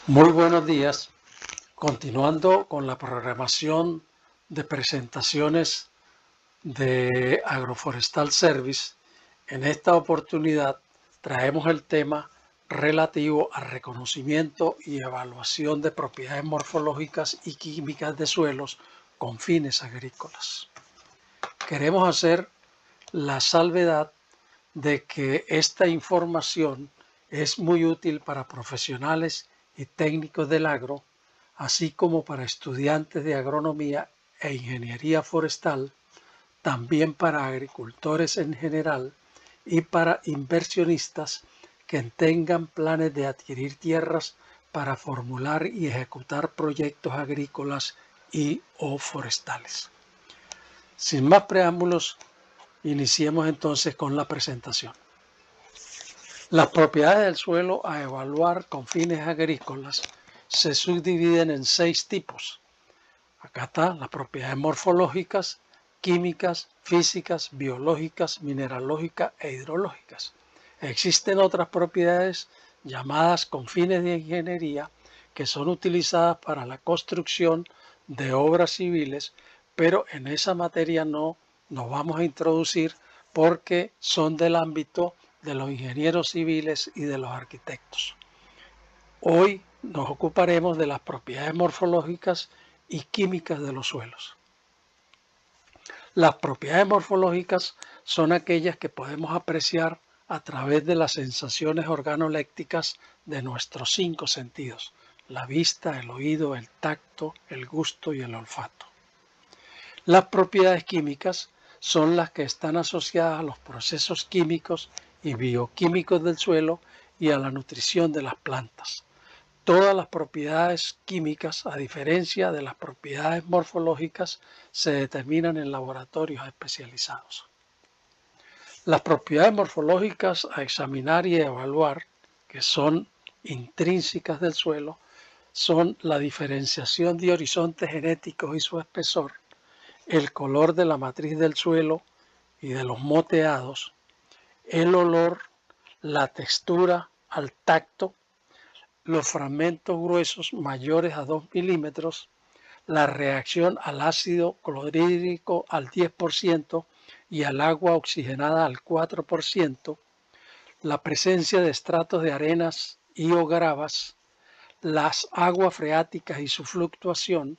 Muy buenos días. Continuando con la programación de presentaciones de Agroforestal Service, en esta oportunidad traemos el tema relativo al reconocimiento y evaluación de propiedades morfológicas y químicas de suelos con fines agrícolas. Queremos hacer la salvedad de que esta información es muy útil para profesionales y técnicos del agro, así como para estudiantes de agronomía e ingeniería forestal, también para agricultores en general y para inversionistas que tengan planes de adquirir tierras para formular y ejecutar proyectos agrícolas y o forestales. Sin más preámbulos, iniciemos entonces con la presentación. Las propiedades del suelo a evaluar con fines agrícolas se subdividen en 6 tipos. Acá están las propiedades morfológicas, químicas, físicas, biológicas, mineralógicas e hidrológicas. Existen otras propiedades llamadas con fines de ingeniería que son utilizadas para la construcción de obras civiles, pero en esa materia no nos vamos a introducir porque son del ámbito de los ingenieros civiles y de los arquitectos. Hoy nos ocuparemos de las propiedades morfológicas y químicas de los suelos. Las propiedades morfológicas son aquellas que podemos apreciar a través de las sensaciones organolépticas de nuestros 5 sentidos: la vista, el oído, el tacto, el gusto y el olfato. Las propiedades químicas son las que están asociadas a los procesos químicos y bioquímicos del suelo y a la nutrición de las plantas. Todas las propiedades químicas, a diferencia de las propiedades morfológicas, se determinan en laboratorios especializados. Las propiedades morfológicas a examinar y evaluar, que son intrínsecas del suelo, son la diferenciación de horizontes genéticos y su espesor, el color de la matriz del suelo y de los moteados, el olor, la textura al tacto, los fragmentos gruesos mayores a 2 milímetros, la reacción al ácido clorhídrico al 10% y al agua oxigenada al 4%, la presencia de estratos de arenas y o gravas, las aguas freáticas y su fluctuación,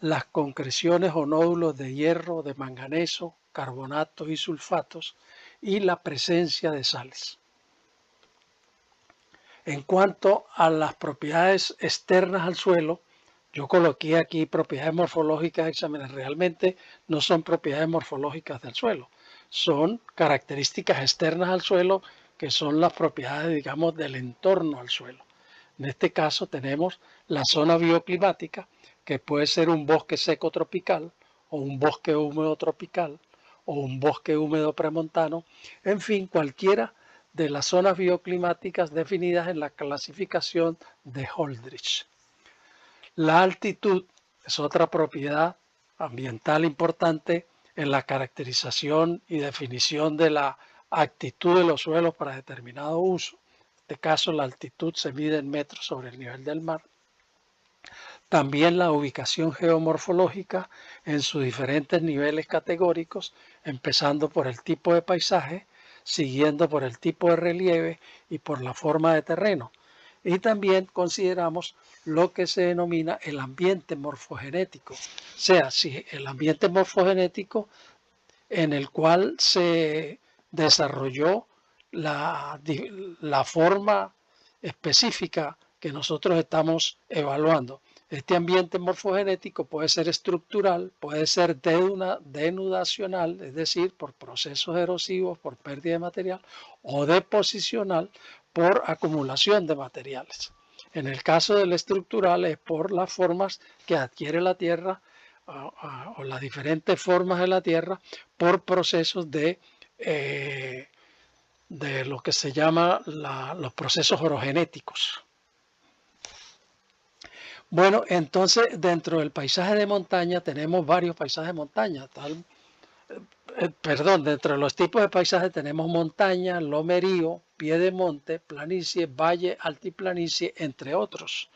las concreciones o nódulos de hierro, de manganeso, carbonatos y sulfatos y la presencia de sales. En cuanto a las propiedades externas al suelo, yo coloqué aquí propiedades morfológicas exámenes. Realmente no son propiedades morfológicas del suelo, son características externas al suelo que son las propiedades, digamos, del entorno al suelo. En este caso tenemos la zona bioclimática, que puede ser un bosque seco tropical o un bosque húmedo tropical o un bosque húmedo premontano, en fin, cualquiera de las zonas bioclimáticas definidas en la clasificación de Holdridge. La altitud es otra propiedad ambiental importante en la caracterización y definición de la actitud de los suelos para determinado uso. En este caso, la altitud se mide en metros sobre el nivel del mar. También la ubicación geomorfológica en sus diferentes niveles categóricos, empezando por el tipo de paisaje, siguiendo por el tipo de relieve y por la forma de terreno. Y también consideramos lo que se denomina el ambiente morfogenético, o sea, si el ambiente morfogenético en el cual se desarrolló la forma específica que nosotros estamos evaluando. Este ambiente morfogenético puede ser estructural, puede ser denudacional, es decir, por procesos erosivos, por pérdida de material, o deposicional, por acumulación de materiales. En el caso del estructural es por las formas que adquiere la Tierra o las diferentes formas de la Tierra por procesos de lo que se llama los procesos orogenéticos. Bueno, entonces dentro del paisaje de montaña tenemos varios paisajes de montaña. Dentro de los tipos de paisajes tenemos montaña, lomerío, pie de monte, planicie, valle, altiplanicie, entre otros.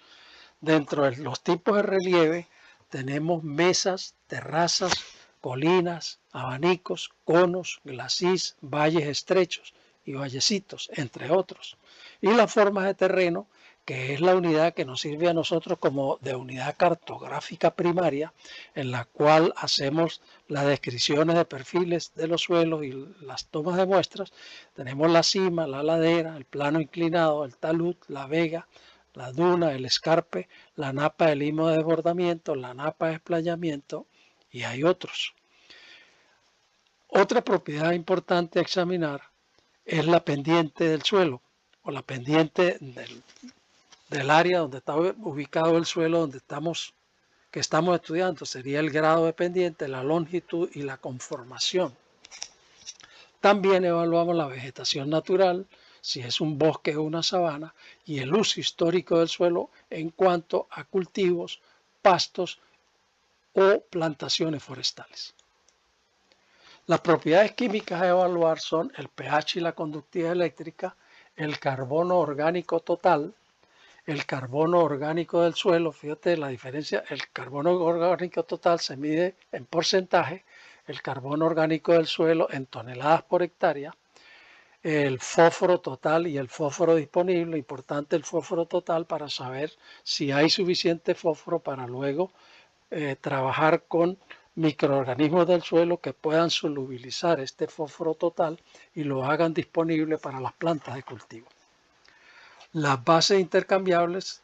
Dentro de los tipos de relieve tenemos mesas, terrazas, colinas, abanicos, conos, glacis, valles estrechos y vallecitos, entre otros. Y las formas de terreno, que es la unidad que nos sirve a nosotros como de unidad cartográfica primaria, en la cual hacemos las descripciones de perfiles de los suelos y las tomas de muestras. Tenemos la cima, la ladera, el plano inclinado, el talud, la vega, la duna, el escarpe, la napa de limo de desbordamiento, la napa de esplayamiento y hay otros. Otra propiedad importante a examinar es la pendiente del suelo o la pendiente del área donde está ubicado el suelo que estamos estudiando. Sería el grado de pendiente, la longitud y la conformación. También evaluamos la vegetación natural, si es un bosque o una sabana, y el uso histórico del suelo en cuanto a cultivos, pastos o plantaciones forestales. Las propiedades químicas a evaluar son el pH y la conductividad eléctrica, el carbono orgánico total, el carbono orgánico del suelo. Fíjate la diferencia, el carbono orgánico total se mide en porcentaje, el carbono orgánico del suelo en toneladas por hectárea, el fósforo total y el fósforo disponible. Importante el fósforo total para saber si hay suficiente fósforo para luego trabajar con microorganismos del suelo que puedan solubilizar este fósforo total y lo hagan disponible para las plantas de cultivo. Las bases intercambiables,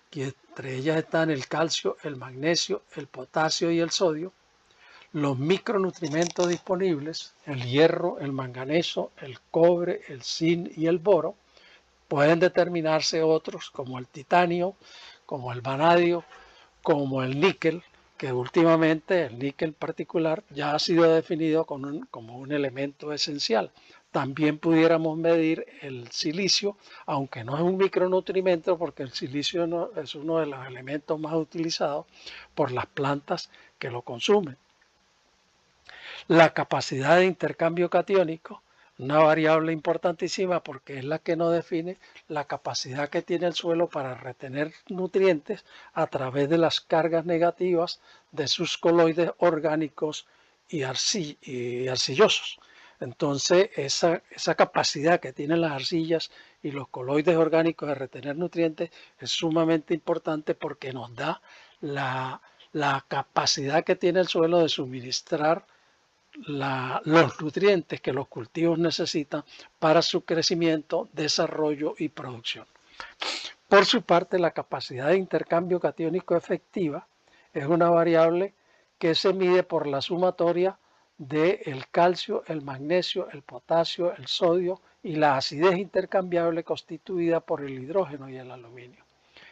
que entre ellas están el calcio, el magnesio, el potasio y el sodio. Los micronutrientes disponibles, el hierro, el manganeso, el cobre, el zinc y el boro. Pueden determinarse otros como el titanio, como el vanadio, como el níquel, que últimamente el níquel particular ya ha sido definido como un elemento esencial. También pudiéramos medir el silicio, aunque no es un micronutrimento, porque el silicio no, es uno de los elementos más utilizados por las plantas que lo consumen. La capacidad de intercambio catiónico, una variable importantísima porque es la que nos define la capacidad que tiene el suelo para retener nutrientes a través de las cargas negativas de sus coloides orgánicos y arcillosos. Entonces, esa capacidad que tienen las arcillas y los coloides orgánicos de retener nutrientes es sumamente importante porque nos da la capacidad que tiene el suelo de suministrar los nutrientes que los cultivos necesitan para su crecimiento, desarrollo y producción. Por su parte, la capacidad de intercambio catiónico efectiva es una variable que se mide por la sumatoria del calcio, el magnesio, el potasio, el sodio y la acidez intercambiable constituida por el hidrógeno y el aluminio.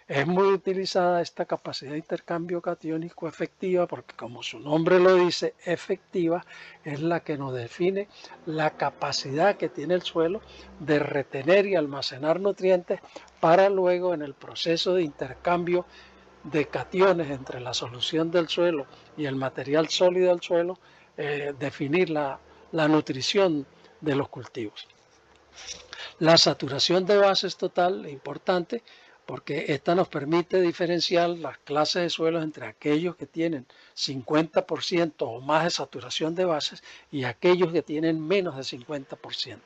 Es muy utilizada esta capacidad de intercambio catiónico efectiva porque, como su nombre lo dice, efectiva es la que nos define la capacidad que tiene el suelo de retener y almacenar nutrientes para luego, en el proceso de intercambio de cationes entre la solución del suelo y el material sólido del suelo, definir la nutrición de los cultivos. La saturación de bases total es importante porque esta nos permite diferenciar las clases de suelos entre aquellos que tienen 50% o más de saturación de bases y aquellos que tienen menos de 50%.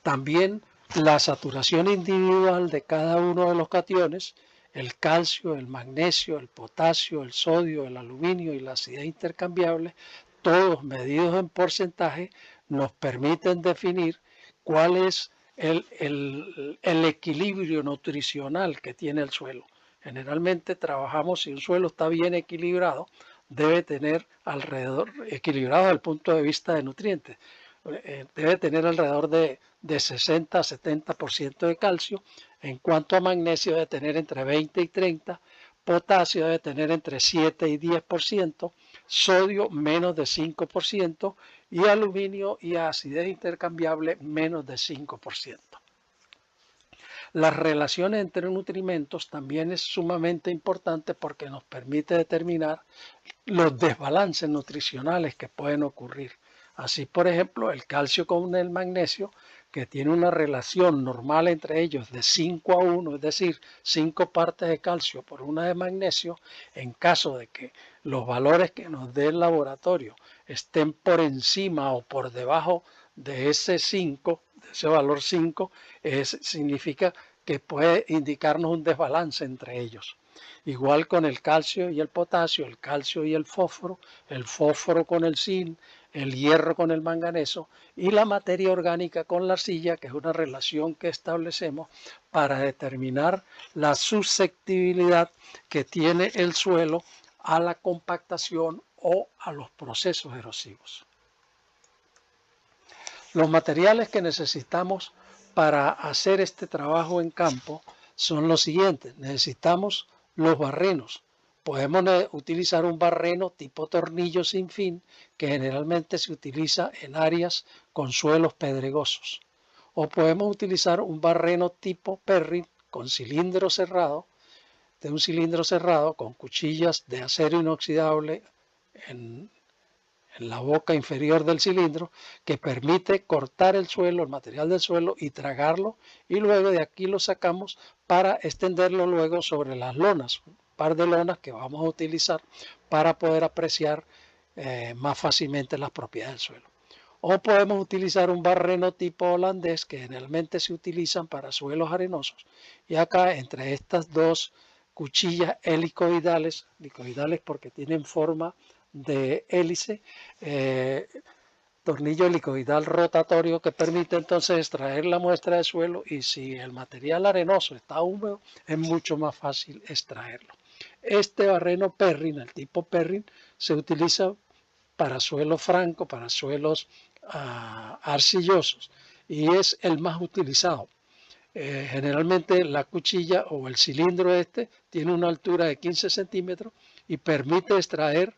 También la saturación individual de cada uno de los cationes, el calcio, el magnesio, el potasio, el sodio, el aluminio y la acidez intercambiable, todos medidos en porcentaje, nos permiten definir cuál es el equilibrio nutricional que tiene el suelo. Generalmente trabajamos, si un suelo está bien equilibrado, debe tener alrededor, equilibrado desde el punto de vista de nutrientes, debe tener alrededor de 60 a 70% de calcio. En cuanto a magnesio, debe tener entre 20 y 30%, potasio debe tener entre 7 y 10%, sodio menos de 5% y aluminio y acidez intercambiable menos de 5%. Las relaciones entre nutrimentos también es sumamente importante porque nos permite determinar los desbalances nutricionales que pueden ocurrir. Así, por ejemplo, el calcio con el magnesio, que tiene una relación normal entre ellos de 5:1, es decir, 5 partes de calcio por una de magnesio, en caso de que los valores que nos dé el laboratorio estén por encima o por debajo de ese 5, de ese valor 5, significa que puede indicarnos un desbalance entre ellos. Igual con el calcio y el potasio, el calcio y el fósforo con el zinc, el hierro con el manganeso y la materia orgánica con la arcilla, que es una relación que establecemos para determinar la susceptibilidad que tiene el suelo a la compactación o a los procesos erosivos. Los materiales que necesitamos para hacer este trabajo en campo son los siguientes. Necesitamos los barrenos. Podemos utilizar un barreno tipo tornillo sin fin, que generalmente se utiliza en áreas con suelos pedregosos. O podemos utilizar un barreno tipo Perrin con cilindro cerrado, de un cilindro cerrado con cuchillas de acero inoxidable en la boca inferior del cilindro, que permite cortar el suelo, el material del suelo, y tragarlo, y luego de aquí lo sacamos para extenderlo luego sobre las lonas, un par de lonas que vamos a utilizar para poder apreciar más fácilmente las propiedades del suelo. O podemos utilizar un barreno tipo holandés, que generalmente se utilizan para suelos arenosos, y acá entre estas dos cuchillas helicoidales porque tienen forma de hélice, tornillo helicoidal rotatorio, que permite entonces extraer la muestra de suelo, y si el material arenoso está húmedo es mucho más fácil extraerlo. Este barreno Perrin, el tipo Perrin, se utiliza para suelos francos, para suelos arcillosos, y es el más utilizado. Generalmente la cuchilla o el cilindro tiene una altura de 15 centímetros y permite extraer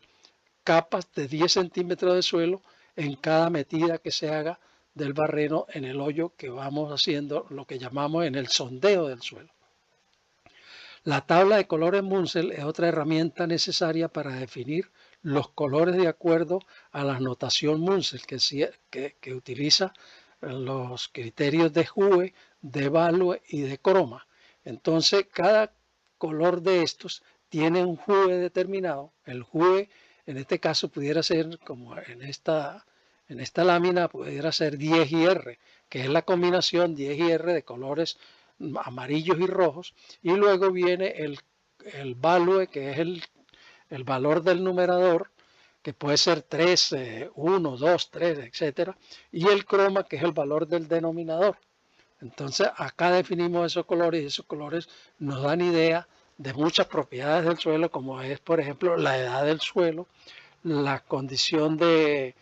capas de 10 centímetros de suelo en cada metida que se haga del barreno en el hoyo que vamos haciendo, lo que llamamos en el sondeo del suelo. La tabla de colores Munsell es otra herramienta necesaria para definir los colores de acuerdo a la notación Munsell, que utiliza los criterios de Hue, de Value y de Croma. Entonces, cada color de estos tiene un Hue determinado. El Hue, en este caso, pudiera ser, como en esta lámina, pudiera ser 10IR, que es la combinación 10IR de colores amarillos y rojos, y luego viene el value, que es el valor del numerador, que puede ser 3, 1, 2, 3, etc. Y el croma, que es el valor del denominador. Entonces acá definimos esos colores, y esos colores nos dan idea de muchas propiedades del suelo, como es, por ejemplo, la edad del suelo, la condición de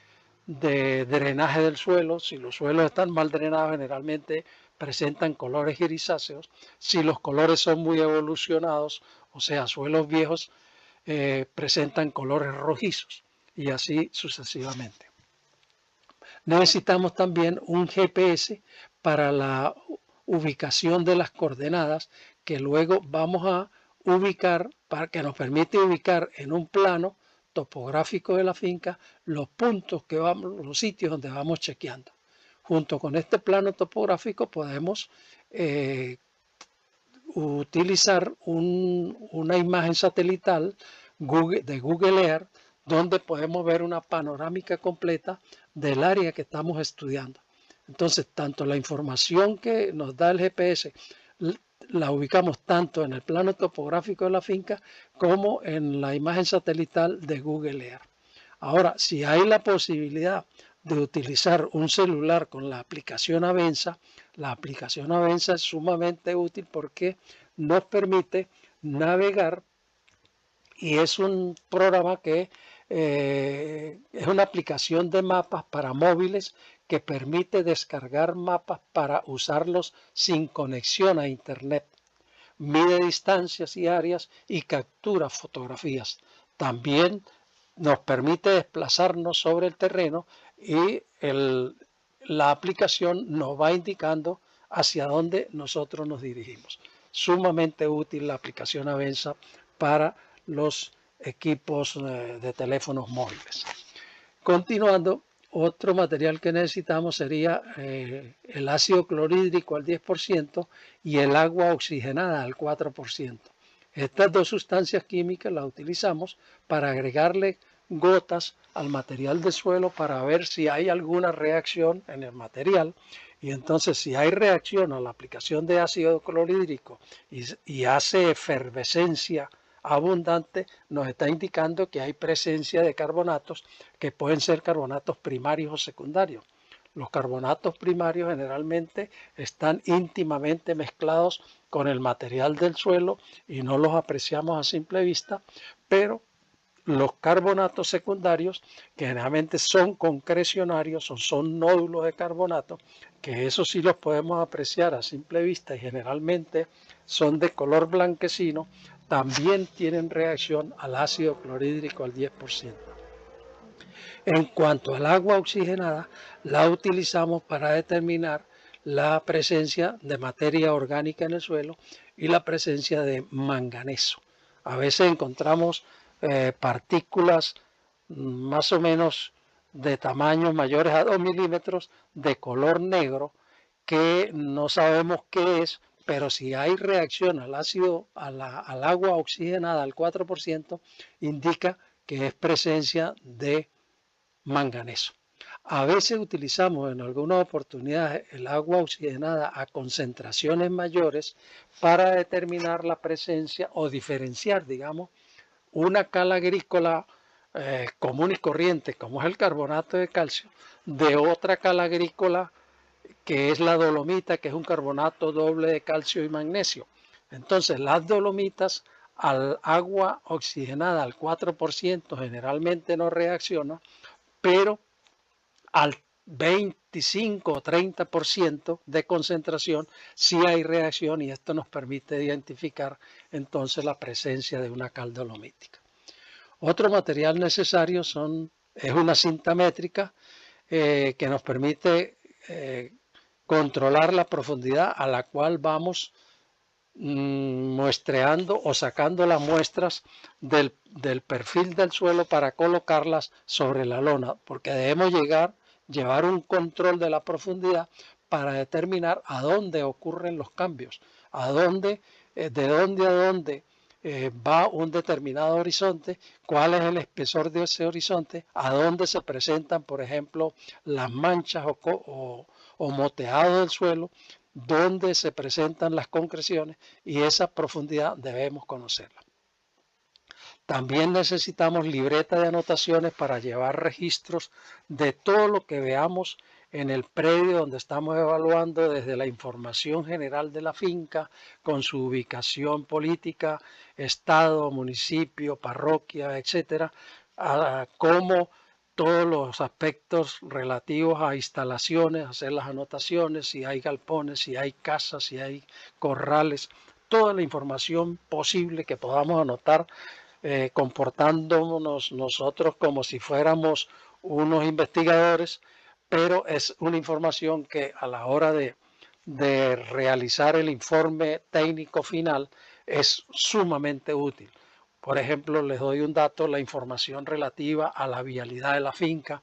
drenaje del suelo. Si los suelos están mal drenados, generalmente presentan colores grisáceos. Si los colores son muy evolucionados, o sea, suelos viejos, presentan colores rojizos, y así sucesivamente. Necesitamos también un GPS para la ubicación de las coordenadas, que luego vamos a ubicar, para que nos permite ubicar en un plano topográfico de la finca los puntos que vamos, los sitios donde vamos chequeando. Junto con este plano topográfico podemos utilizar una imagen satelital de Google Earth, donde podemos ver una panorámica completa del área que estamos estudiando. Entonces, tanto la información que nos da el GPS la ubicamos tanto en el plano topográfico de la finca como en la imagen satelital de Google Earth. Ahora, si hay la posibilidad de utilizar un celular con la aplicación Avenza, es sumamente útil porque nos permite navegar, y es un programa que es una aplicación de mapas para móviles que permite descargar mapas para usarlos sin conexión a internet. Mide distancias y áreas y captura fotografías. También nos permite desplazarnos sobre el terreno, y la aplicación nos va indicando hacia dónde nosotros nos dirigimos. Sumamente útil la aplicación Avenza para los equipos de teléfonos móviles. Continuando, Otro material que necesitamos sería el ácido clorhídrico al 10% y el agua oxigenada al 4%. Estas dos sustancias químicas las utilizamos para agregarle gotas al material de suelo para ver si hay alguna reacción en el material, y entonces si hay reacción a la aplicación de ácido clorhídrico y hace efervescencia abundante, nos está indicando que hay presencia de carbonatos que pueden ser carbonatos primarios o secundarios. Los carbonatos primarios generalmente están íntimamente mezclados con el material del suelo y no los apreciamos a simple vista, pero los carbonatos secundarios, que generalmente son concrecionarios o son nódulos de carbonato, que eso sí los podemos apreciar a simple vista y generalmente son de color blanquecino, también tienen reacción al ácido clorhídrico al 10%. En cuanto al agua oxigenada, la utilizamos para determinar la presencia de materia orgánica en el suelo y la presencia de manganeso. A veces encontramos partículas más o menos de tamaños mayores a 2 milímetros de color negro que no sabemos qué es, pero si hay reacción al ácido, al agua oxigenada al 4%, indica que es presencia de manganeso. A veces utilizamos en algunas oportunidades el agua oxigenada a concentraciones mayores para determinar la presencia o diferenciar, digamos, una cal agrícola común y corriente, como es el carbonato de calcio, de otra cal agrícola que es la dolomita, que es un carbonato doble de calcio y magnesio. Entonces, las dolomitas al agua oxigenada al 4% generalmente no reacciona, pero al 25 o 30% de concentración sí hay reacción, y esto nos permite identificar entonces la presencia de una cal dolomítica. Otro material necesario es una cinta métrica que nos permite controlar la profundidad a la cual vamos muestreando o sacando las muestras del perfil del suelo para colocarlas sobre la lona, porque debemos llevar un control de la profundidad para determinar a dónde ocurren los cambios, de dónde a dónde va un determinado horizonte, cuál es el espesor de ese horizonte, a dónde se presentan, por ejemplo, las manchas o moteado del suelo, dónde se presentan las concreciones, y esa profundidad debemos conocerla. También necesitamos libreta de anotaciones para llevar registros de todo lo que veamos en el predio donde estamos evaluando, desde la información general de la finca, con su ubicación política, estado, municipio, parroquia, etcétera, como todos los aspectos relativos a instalaciones, hacer las anotaciones, si hay galpones, si hay casas, si hay corrales, toda la información posible que podamos anotar, comportándonos nosotros como si fuéramos unos investigadores, pero es una información que a la hora de realizar el informe técnico final es sumamente útil. Por ejemplo, les doy un dato: la información relativa a la vialidad de la finca,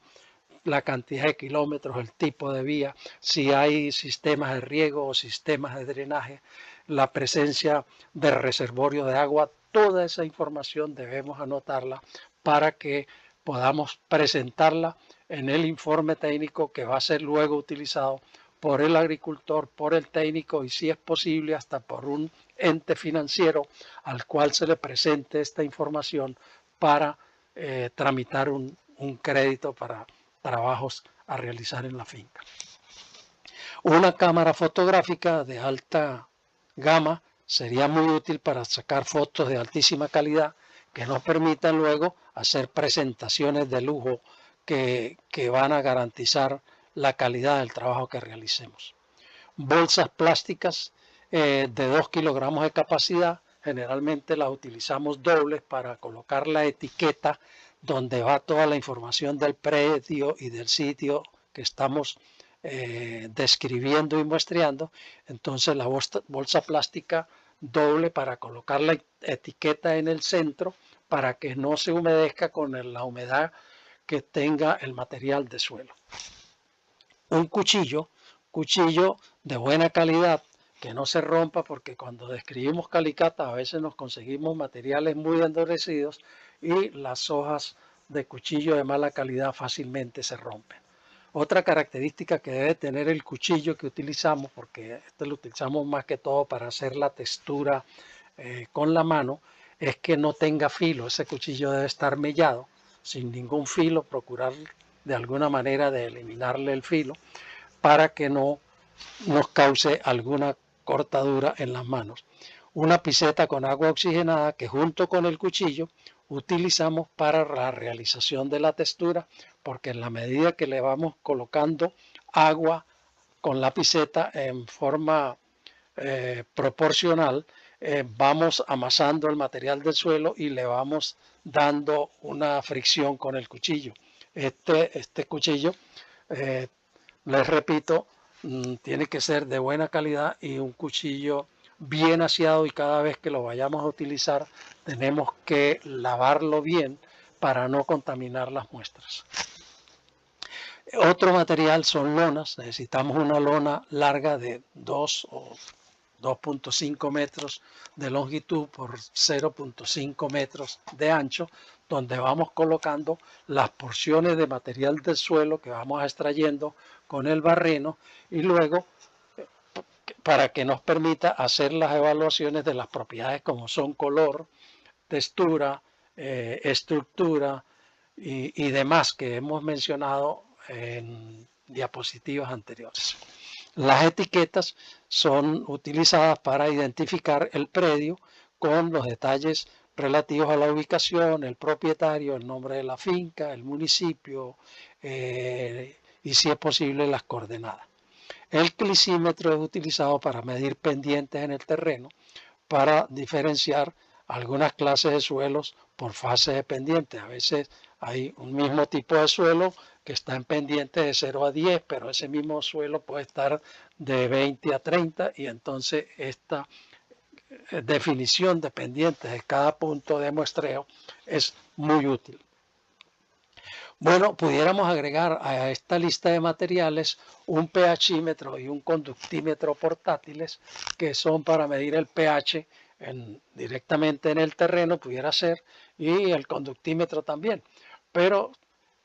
la cantidad de kilómetros, el tipo de vía, si hay sistemas de riego o sistemas de drenaje, la presencia de reservorio de agua. Toda esa información debemos anotarla para que podamos presentarla en el informe técnico que va a ser luego utilizado por el agricultor, por el técnico y, si es posible, hasta por un ente financiero al cual se le presente esta información para tramitar un crédito para trabajos a realizar en la finca. Una cámara fotográfica de alta gama sería muy útil para sacar fotos de altísima calidad que nos permitan luego hacer presentaciones de lujo que van a garantizar la calidad del trabajo que realicemos. Bolsas plásticas de 2 kilogramos de capacidad, generalmente las utilizamos dobles para colocar la etiqueta donde va toda la información del predio y del sitio que estamos describiendo y muestreando. Entonces la bolsa plástica doble para colocar la etiqueta en el centro para que no se humedezca con la humedad que tenga el material de suelo. un cuchillo de buena calidad, que no se rompa, porque cuando describimos calicatas a veces nos conseguimos materiales muy endurecidos y las hojas de cuchillo de mala calidad fácilmente se rompen. Otra característica que debe tener el cuchillo que utilizamos, porque este lo utilizamos más que todo para hacer la textura con la mano, es que no tenga filo. Ese cuchillo debe estar mellado, sin ningún filo, procurar de alguna manera de eliminarle el filo para que no nos cause alguna cortadura en las manos. Una piseta con agua oxigenada que junto con el cuchillo utilizamos para la realización de la textura, porque en la medida que le vamos colocando agua con la piseta en forma proporcional, vamos amasando el material del suelo y le vamos dando una fricción con el cuchillo. Este cuchillo, les repito, tiene que ser de buena calidad y un cuchillo bien aseado, y cada vez que lo vayamos a utilizar tenemos que lavarlo bien para no contaminar las muestras. Otro material son lonas. Necesitamos una lona larga de 2 o 2.5 metros de longitud por 0.5 metros de ancho, donde vamos colocando las porciones de material del suelo que vamos extrayendo con el barreno, y luego para que nos permita hacer las evaluaciones de las propiedades como son color, textura, estructura y demás que hemos mencionado en diapositivas anteriores. Las etiquetas son utilizadas para identificar el predio con los detalles relativos a la ubicación, el propietario, el nombre de la finca, el municipio y, si es posible, las coordenadas. El clicímetro es utilizado para medir pendientes en el terreno, para diferenciar algunas clases de suelos por fase de pendiente. A veces hay un mismo tipo de suelo que está en pendiente de 0 a 10, pero ese mismo suelo puede estar de 20 a 30, y entonces esta definición de pendientes de cada punto de muestreo es muy útil. Bueno, pudiéramos agregar a esta lista de materiales un pHímetro y un conductímetro portátiles, que son para medir el pH directamente en el terreno, pudiera ser, y el conductímetro también. Pero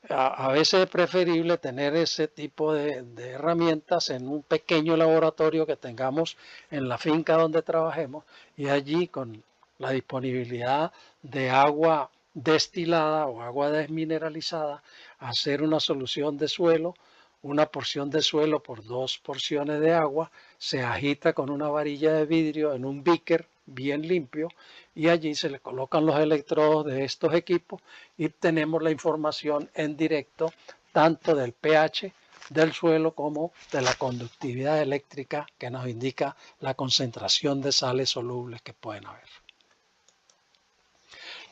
a veces es preferible tener ese tipo de herramientas en un pequeño laboratorio que tengamos en la finca donde trabajemos, y allí, con la disponibilidad de agua destilada o agua desmineralizada, hacer una solución de suelo, una porción de suelo por 2 porciones de agua, se agita con una varilla de vidrio en un beaker bien limpio, y allí se le colocan los electrodos de estos equipos y tenemos la información en directo tanto del pH del suelo como de la conductividad eléctrica, que nos indica la concentración de sales solubles que pueden haber.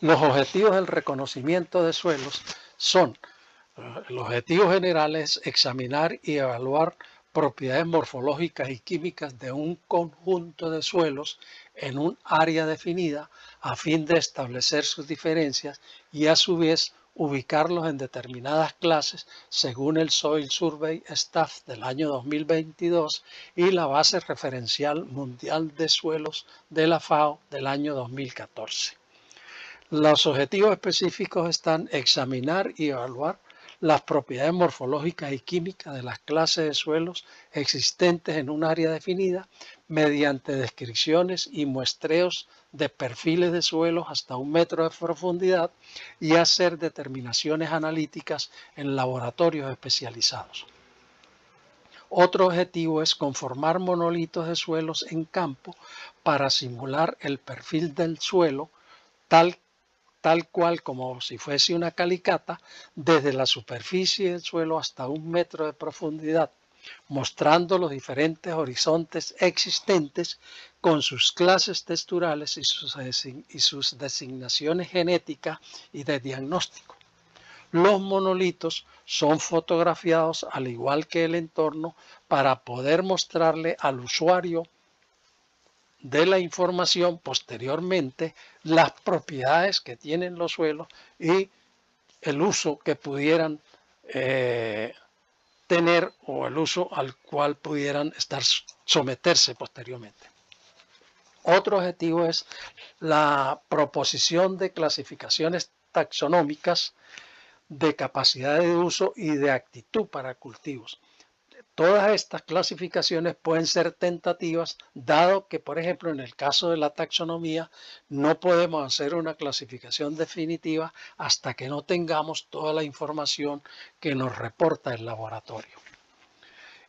Los objetivos del reconocimiento de suelos son: el objetivo general es examinar y evaluar propiedades morfológicas y químicas de un conjunto de suelos en un área definida, a fin de establecer sus diferencias y a su vez ubicarlos en determinadas clases según el Soil Survey Staff del año 2022 y la base referencial mundial de suelos de la FAO del año 2014. Los objetivos específicos están: examinar y evaluar las propiedades morfológicas y químicas de las clases de suelos existentes en un área definida mediante descripciones y muestreos de perfiles de suelos hasta 1 metro de profundidad, y hacer determinaciones analíticas en laboratorios especializados. Otro objetivo es conformar monolitos de suelos en campo para simular el perfil del suelo tal cual como si fuese una calicata, desde la superficie del suelo hasta 1 metro de profundidad, mostrando los diferentes horizontes existentes con sus clases texturales y sus designaciones genéticas y de diagnóstico. Los monolitos son fotografiados al igual que el entorno para poder mostrarle al usuario de la información posteriormente las propiedades que tienen los suelos y el uso que pudieran tener o el uso al cual pudieran someterse posteriormente. Otro objetivo es la proposición de clasificaciones taxonómicas de capacidad de uso y de actitud para cultivos. Todas estas clasificaciones pueden ser tentativas, dado que, por ejemplo, en el caso de la taxonomía, no podemos hacer una clasificación definitiva hasta que no tengamos toda la información que nos reporta el laboratorio.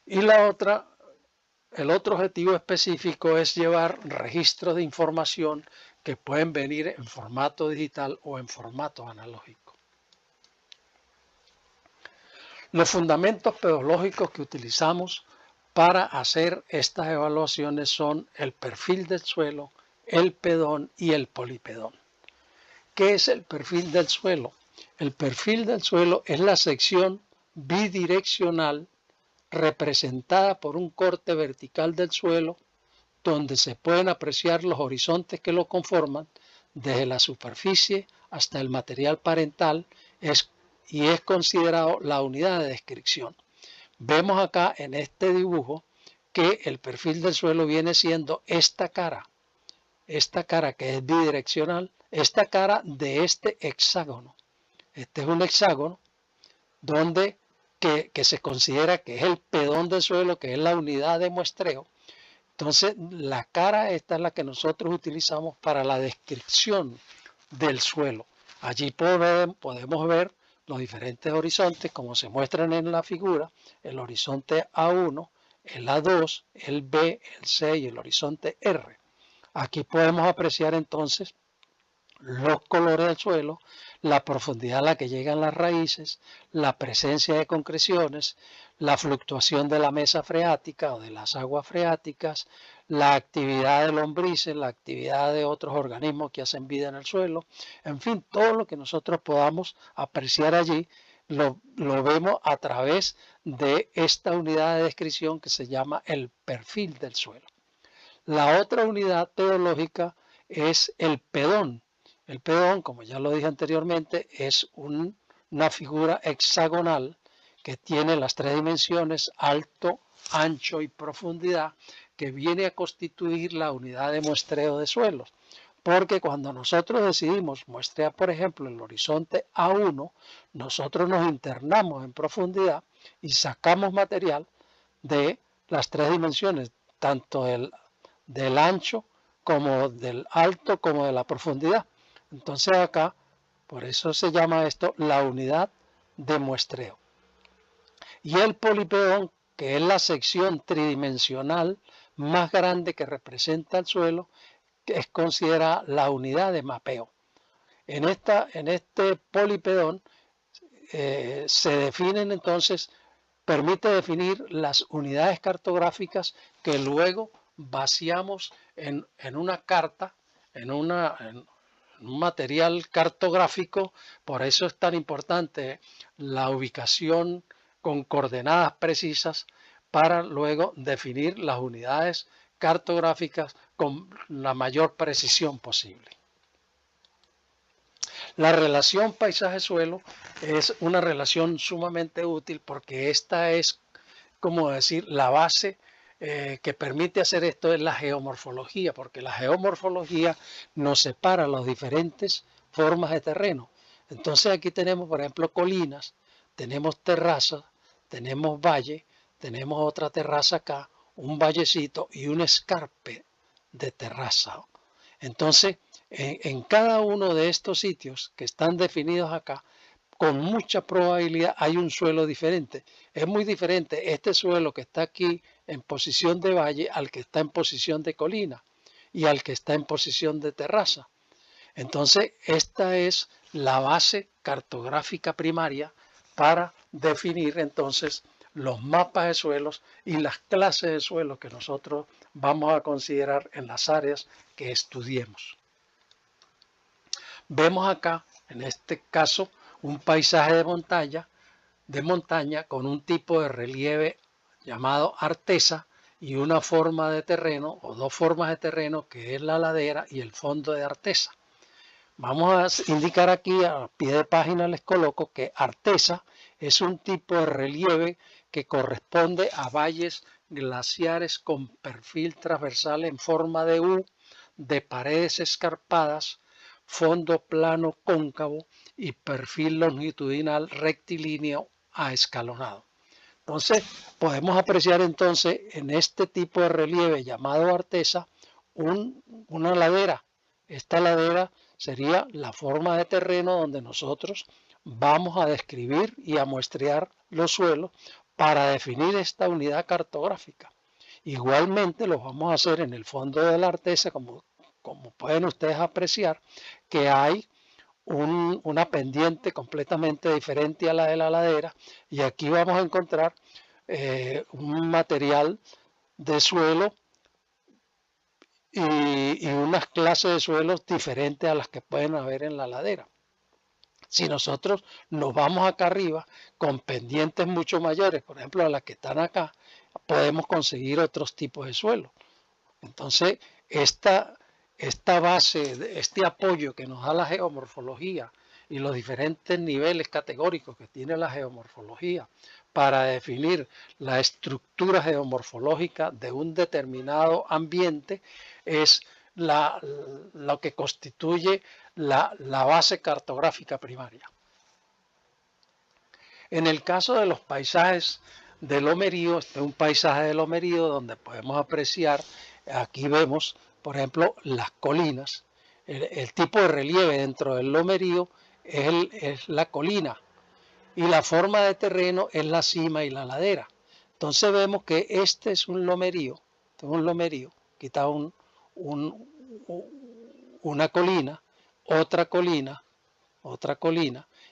Y el otro objetivo específico es llevar registros de información que pueden venir en formato digital o en formato analógico. Los fundamentos pedagógicos que utilizamos para hacer estas evaluaciones son el perfil del suelo, el pedón y el polipedón. ¿Qué es el perfil del suelo? El perfil del suelo es la sección bidireccional representada por un corte vertical del suelo donde se pueden apreciar los horizontes que lo conforman desde la superficie hasta el material parental y es considerado la unidad de descripción. Vemos acá en este dibujo que el perfil del suelo viene siendo esta cara que es bidireccional, esta cara de este hexágono. Este es un hexágono donde que se considera que es el pedón del suelo, que es la unidad de muestreo. Entonces, la cara esta es la que nosotros utilizamos para la descripción del suelo. Allí podemos ver los diferentes horizontes, como se muestran en la figura, el horizonte A1, el A2, el B, el C y el horizonte R. Aquí podemos apreciar entonces los colores del suelo, la profundidad a la que llegan las raíces, la presencia de concreciones, la fluctuación de la mesa freática o de las aguas freáticas, la actividad de lombrices, la actividad de otros organismos que hacen vida en el suelo, en fin, todo lo que nosotros podamos apreciar allí lo vemos a través de esta unidad de descripción que se llama el perfil del suelo. La otra unidad pedológica es el pedón. El pedón, como ya lo dije anteriormente, es una figura hexagonal que tiene las tres dimensiones, alto, ancho y profundidad, que viene a constituir la unidad de muestreo de suelos. Porque cuando nosotros decidimos muestrear, por ejemplo, el horizonte A1, nosotros nos internamos en profundidad y sacamos material de las tres dimensiones, tanto del ancho como del alto como de la profundidad. Entonces acá, por eso se llama esto la unidad de muestreo. Y el polipedón, que es la sección tridimensional más grande que representa el suelo, que es considerada la unidad de mapeo. En este polipedón se definen entonces, permite definir las unidades cartográficas que luego vaciamos en una carta, en un material cartográfico. Por eso es tan importante la ubicación con coordenadas precisas para luego definir las unidades cartográficas con la mayor precisión posible. La relación paisaje-suelo es una relación sumamente útil porque esta es, como decir, la base que permite hacer esto es la geomorfología, porque la geomorfología nos separa las diferentes formas de terreno. Entonces aquí tenemos, por ejemplo, colinas, tenemos terrazas, tenemos valle, tenemos otra terraza acá, un vallecito y un escarpe de terraza. Entonces, en cada uno de estos sitios que están definidos acá, con mucha probabilidad hay un suelo diferente. Es muy diferente este suelo que está aquí en posición de valle al que está en posición de colina y al que está en posición de terraza. Entonces, esta es la base cartográfica primaria para definir entonces los mapas de suelos y las clases de suelos que nosotros vamos a considerar en las áreas que estudiemos. Vemos acá, en este caso, un paisaje de montaña con un tipo de relieve llamado artesa y una forma de terreno o dos formas de terreno que es la ladera y el fondo de artesa. Vamos a indicar aquí a pie de página, les coloco que artesa es un tipo de relieve que corresponde a valles glaciares con perfil transversal en forma de U, de paredes escarpadas, fondo plano cóncavo y perfil longitudinal rectilíneo a escalonado. Entonces, podemos apreciar entonces en este tipo de relieve llamado Artesa una ladera. Esta ladera sería la forma de terreno donde nosotros vamos a describir y a muestrear los suelos para definir esta unidad cartográfica. Igualmente lo vamos a hacer en el fondo de la Artesa, como pueden ustedes apreciar, que hay una pendiente completamente diferente a la de la ladera, y aquí vamos a encontrar un material de suelo y unas clases de suelos diferentes a las que pueden haber en la ladera. Si nosotros nos vamos acá arriba con pendientes mucho mayores, por ejemplo a las que están acá, podemos conseguir otros tipos de suelo. Entonces, esta base, este apoyo que nos da la geomorfología y los diferentes niveles categóricos que tiene la geomorfología para definir la estructura geomorfológica de un determinado ambiente es lo que constituye la base cartográfica primaria. En el caso de los paisajes de lomerío, este es un paisaje de lomerío donde podemos apreciar, aquí vemos, por ejemplo, las colinas. El tipo de relieve dentro del lomerío es la colina y la forma de terreno es la cima y la ladera. Entonces vemos que este es un lomerío, aquí está una colina, otra colina,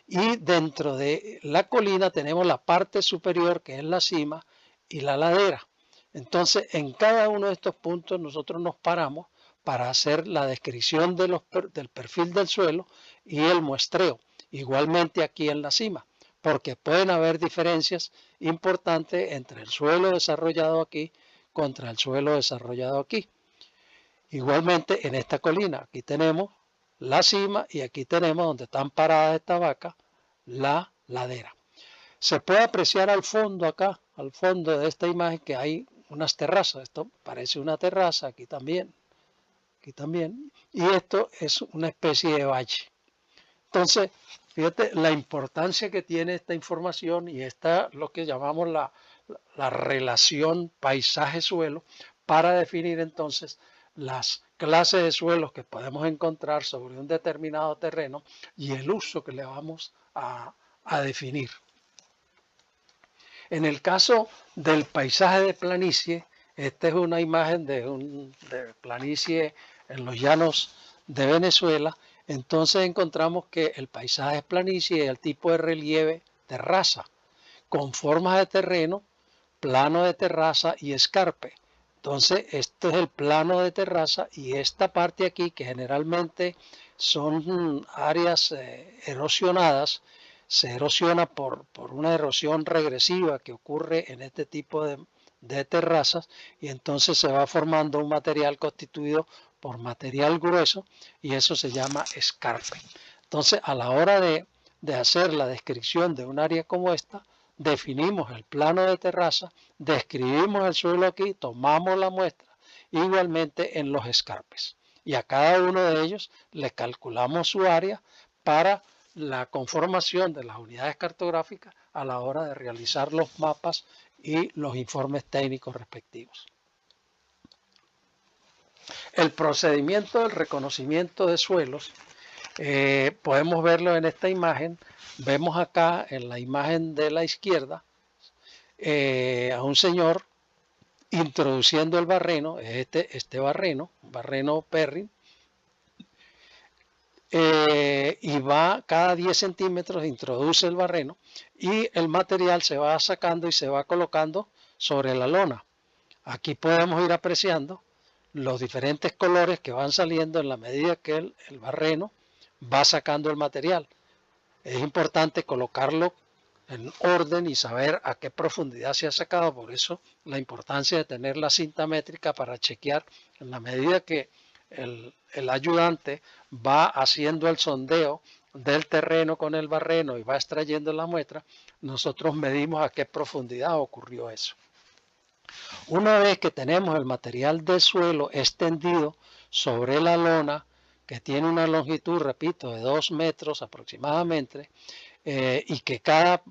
y dentro de la colina tenemos la parte superior que es la cima y la ladera. Entonces en cada uno de estos puntos nosotros nos paramos para hacer la descripción del perfil del suelo y el muestreo, igualmente aquí en la cima, porque pueden haber diferencias importantes entre el suelo desarrollado aquí contra el suelo desarrollado aquí. Igualmente en esta colina, aquí tenemos la cima y aquí tenemos donde están paradas estas vacas, la ladera. Se puede apreciar al fondo acá, al fondo de esta imagen, que hay unas terrazas. Esto parece una terraza, aquí también, y esto es una especie de valle. Entonces, fíjate la importancia que tiene esta información y esta lo que llamamos la relación paisaje-suelo para definir entonces las clases de suelos que podemos encontrar sobre un determinado terreno y el uso que le vamos a definir. En el caso del paisaje de planicie, esta es una imagen de planicie en los llanos de Venezuela. Entonces encontramos que el paisaje es planicie y el tipo de relieve terraza, con formas de terreno, plano de terraza y escarpe. Entonces, este es el plano de terraza y esta parte aquí, que generalmente son áreas erosionadas, se erosiona por una erosión regresiva que ocurre en este tipo de terrazas, y entonces se va formando un material constituido por material grueso y eso se llama escarpe. Entonces, a la hora de hacer la descripción de un área como esta, definimos el plano de terraza, describimos el suelo aquí, tomamos la muestra, igualmente en los escarpes. Y a cada uno de ellos le calculamos su área para la conformación de las unidades cartográficas a la hora de realizar los mapas y los informes técnicos respectivos. El procedimiento del reconocimiento de suelos, podemos verlo en esta imagen. Vemos acá en la imagen de la izquierda a un señor introduciendo el barreno, este barreno Perrin, y va cada 10 centímetros, introduce el barreno y el material se va sacando y se va colocando sobre la lona. Aquí podemos ir apreciando los diferentes colores que van saliendo en la medida que el barreno va sacando el material. Es importante colocarlo en orden y saber a qué profundidad se ha sacado, por eso la importancia de tener la cinta métrica para chequear en la medida que el ayudante va haciendo el sondeo del terreno con el barreno y va extrayendo la muestra, nosotros medimos a qué profundidad ocurrió eso. Una vez que tenemos el material del suelo extendido sobre la lona, que tiene una longitud, repito, de 2 metros aproximadamente, y que cada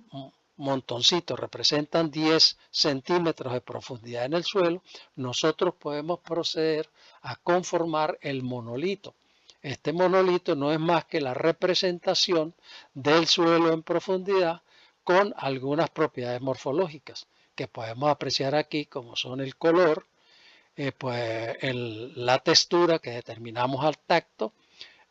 montoncito representan 10 centímetros de profundidad en el suelo, nosotros podemos proceder a conformar el monolito. Este monolito no es más que la representación del suelo en profundidad con algunas propiedades morfológicas que podemos apreciar aquí, como son el color, la textura que determinamos al tacto,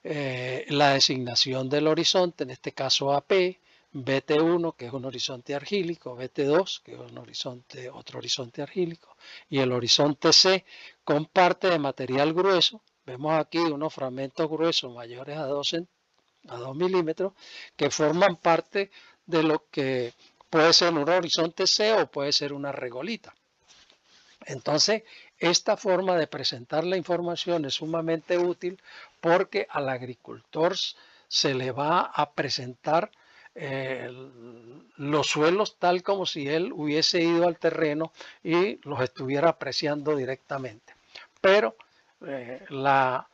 la designación del horizonte, en este caso AP, BT1, que es un horizonte argílico, BT2, que es otro horizonte argílico, y el horizonte C con parte de material grueso. Vemos aquí unos fragmentos gruesos mayores a 2 milímetros que forman parte de lo que puede ser un horizonte C o puede ser una regolita. Entonces, esta forma de presentar la información es sumamente útil porque al agricultor se le va a presentar los suelos tal como si él hubiese ido al terreno y los estuviera apreciando directamente. Pero la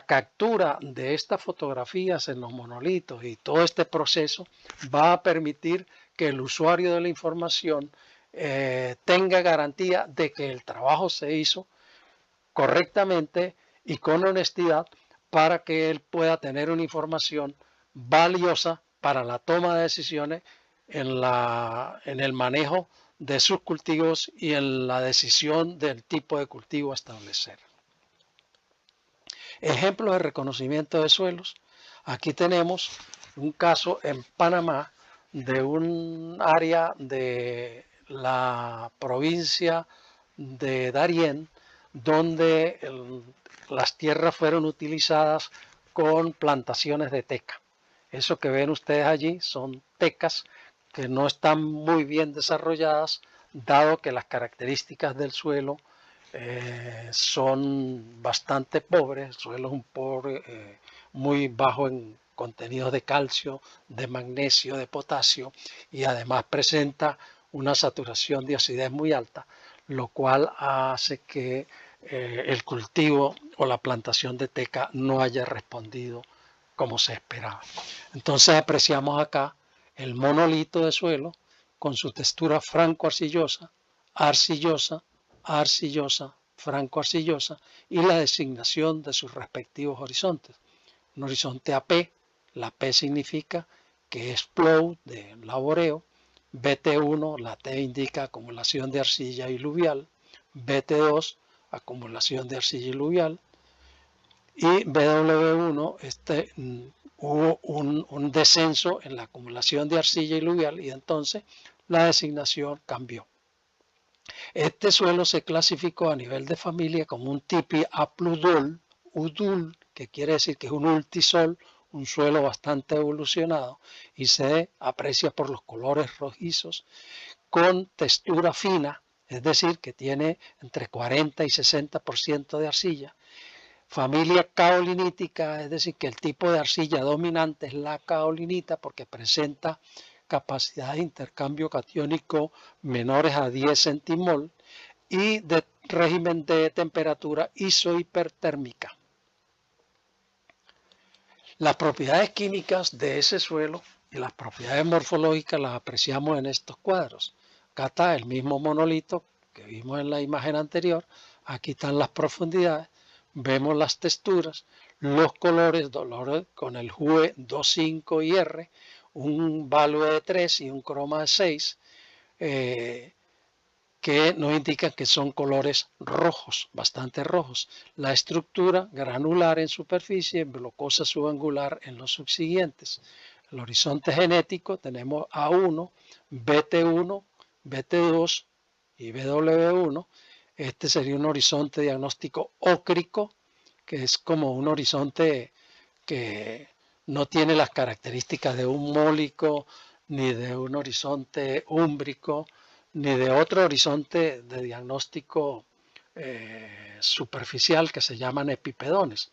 captura de estas fotografías en los monolitos y todo este proceso va a permitir que el usuario de la información tenga garantía de que el trabajo se hizo correctamente y con honestidad para que él pueda tener una información valiosa para la toma de decisiones en el manejo de sus cultivos y en la decisión del tipo de cultivo a establecer. Ejemplos de reconocimiento de suelos. Aquí tenemos un caso en Panamá de un área de la provincia de Darién donde las tierras fueron utilizadas con plantaciones de teca. Eso que ven ustedes allí son tecas que no están muy bien desarrolladas, dado que las características del suelo son bastante pobres. El suelo es un pobre, muy bajo en contenidos de calcio, de magnesio, de potasio, y además presenta una saturación de acidez muy alta, lo cual hace que el cultivo o la plantación de teca no haya respondido como se esperaba. Entonces apreciamos acá el monolito de suelo con su textura franco-arcillosa, arcillosa, arcillosa, franco-arcillosa y la designación de sus respectivos horizontes. Un horizonte AP, la P significa que es plough de laboreo, BT1, la T indica acumulación de arcilla iluvial, BT2, acumulación de arcilla iluvial, y BW1 hubo un descenso en la acumulación de arcilla iluvial y entonces la designación cambió. Este suelo se clasificó a nivel de familia como un tipi apludul, udul, que quiere decir que es un ultisol, un suelo bastante evolucionado y se aprecia por los colores rojizos con textura fina, es decir, que tiene entre 40 y 60% de arcilla. Familia caolinítica, es decir, que el tipo de arcilla dominante es la caolinita porque presenta capacidad de intercambio catiónico menores a 10 centimol y de régimen de temperatura isohipertérmica. Las propiedades químicas de ese suelo y las propiedades morfológicas las apreciamos en estos cuadros. Acá está el mismo monolito que vimos en la imagen anterior, aquí están las profundidades, vemos las texturas, los colores con el JUE 2.5 y R, un value de 3 y un croma de 6, que nos indican que son colores rojos, bastante rojos. La estructura granular en superficie, blocosa subangular en los subsiguientes. El horizonte genético tenemos A1, BT1, BT2 y BW1. Este sería un horizonte diagnóstico ócrico, que es como un horizonte que no tiene las características de un mólico, ni de un horizonte úmbrico, ni de otro horizonte de diagnóstico superficial que se llaman epipedones.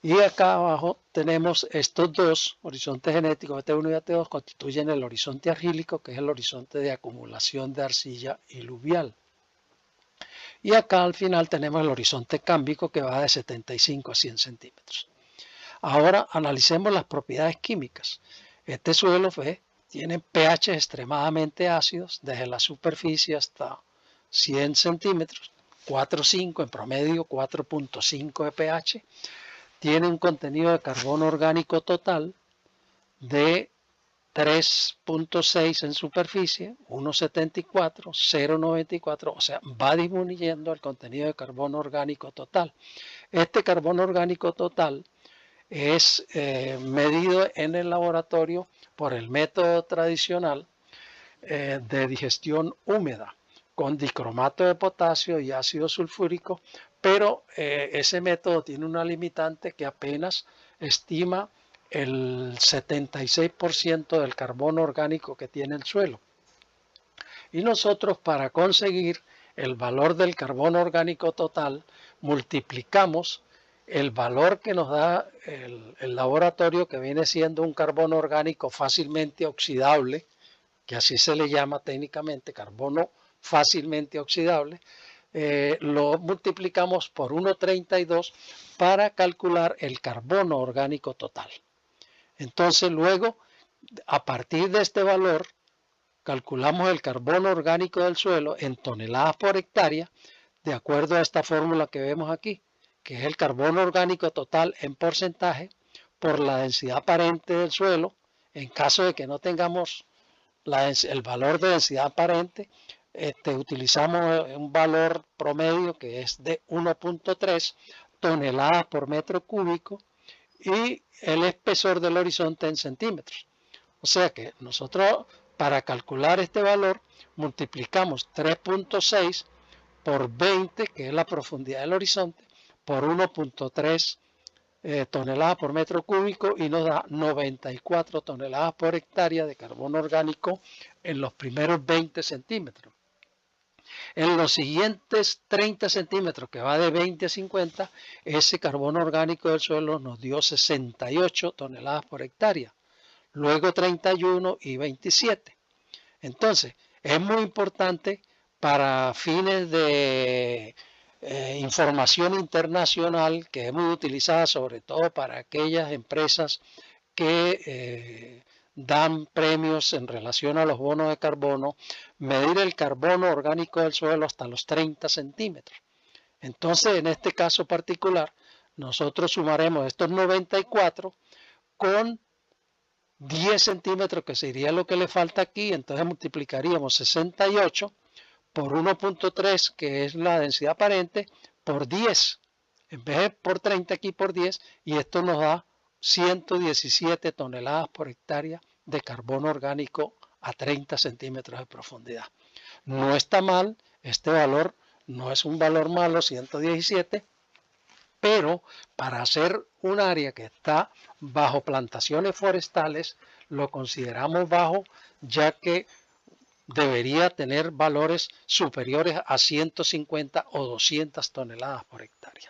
Y acá abajo tenemos estos dos horizontes genéticos, T1 y AT2, constituyen el horizonte argílico, que es el horizonte de acumulación de arcilla iluvial. Y acá al final tenemos el horizonte cámbico, que va de 75 a 100 centímetros. Ahora analicemos las propiedades químicas. Este suelo tiene pH extremadamente ácidos, desde la superficie hasta 100 centímetros, 4,5 en promedio, 4,5 de pH. Tiene un contenido de carbono orgánico total de 3,6 en superficie, 1,74, 0,94, o sea, va disminuyendo el contenido de carbono orgánico total. Este carbono orgánico total es medido en el laboratorio por el método tradicional de digestión húmeda, con dicromato de potasio y ácido sulfúrico, pero ese método tiene una limitante que apenas estima el 76% del carbono orgánico que tiene el suelo. Y nosotros, para conseguir el valor del carbono orgánico total, multiplicamos el valor que nos da el laboratorio, que viene siendo un carbono orgánico fácilmente oxidable, que así se le llama técnicamente, carbono fácilmente oxidable, lo multiplicamos por 1,32 para calcular el carbono orgánico total. Entonces luego, a partir de este valor, calculamos el carbono orgánico del suelo en toneladas por hectárea, de acuerdo a esta fórmula que vemos aquí, que es el carbono orgánico total en porcentaje por la densidad aparente del suelo. En caso de que no tengamos el valor de densidad aparente, utilizamos un valor promedio que es de 1,3 toneladas por metro cúbico y el espesor del horizonte en centímetros. O sea que nosotros, para calcular este valor, multiplicamos 3,6 por 20, que es la profundidad del horizonte, por 1,3 toneladas por metro cúbico, y nos da 94 toneladas por hectárea de carbono orgánico en los primeros 20 centímetros. En los siguientes 30 centímetros, que va de 20 a 50, ese carbono orgánico del suelo nos dio 68 toneladas por hectárea. Luego 31 y 27. Entonces, es muy importante para fines de información internacional, que es muy utilizada sobre todo para aquellas empresas que dan premios en relación a los bonos de carbono, medir el carbono orgánico del suelo hasta los 30 centímetros. Entonces, en este caso particular, nosotros sumaremos estos 94 con 10 centímetros, que sería lo que le falta aquí. Entonces multiplicaríamos 68 por 1,3, que es la densidad aparente, por 10. En vez de por 30 aquí, por 10, y esto nos da 117 toneladas por hectárea de carbono orgánico a 30 centímetros de profundidad. No está mal, este valor no es un valor malo, 117, pero para hacer un área que está bajo plantaciones forestales, lo consideramos bajo, ya que debería tener valores superiores a 150 o 200 toneladas por hectárea.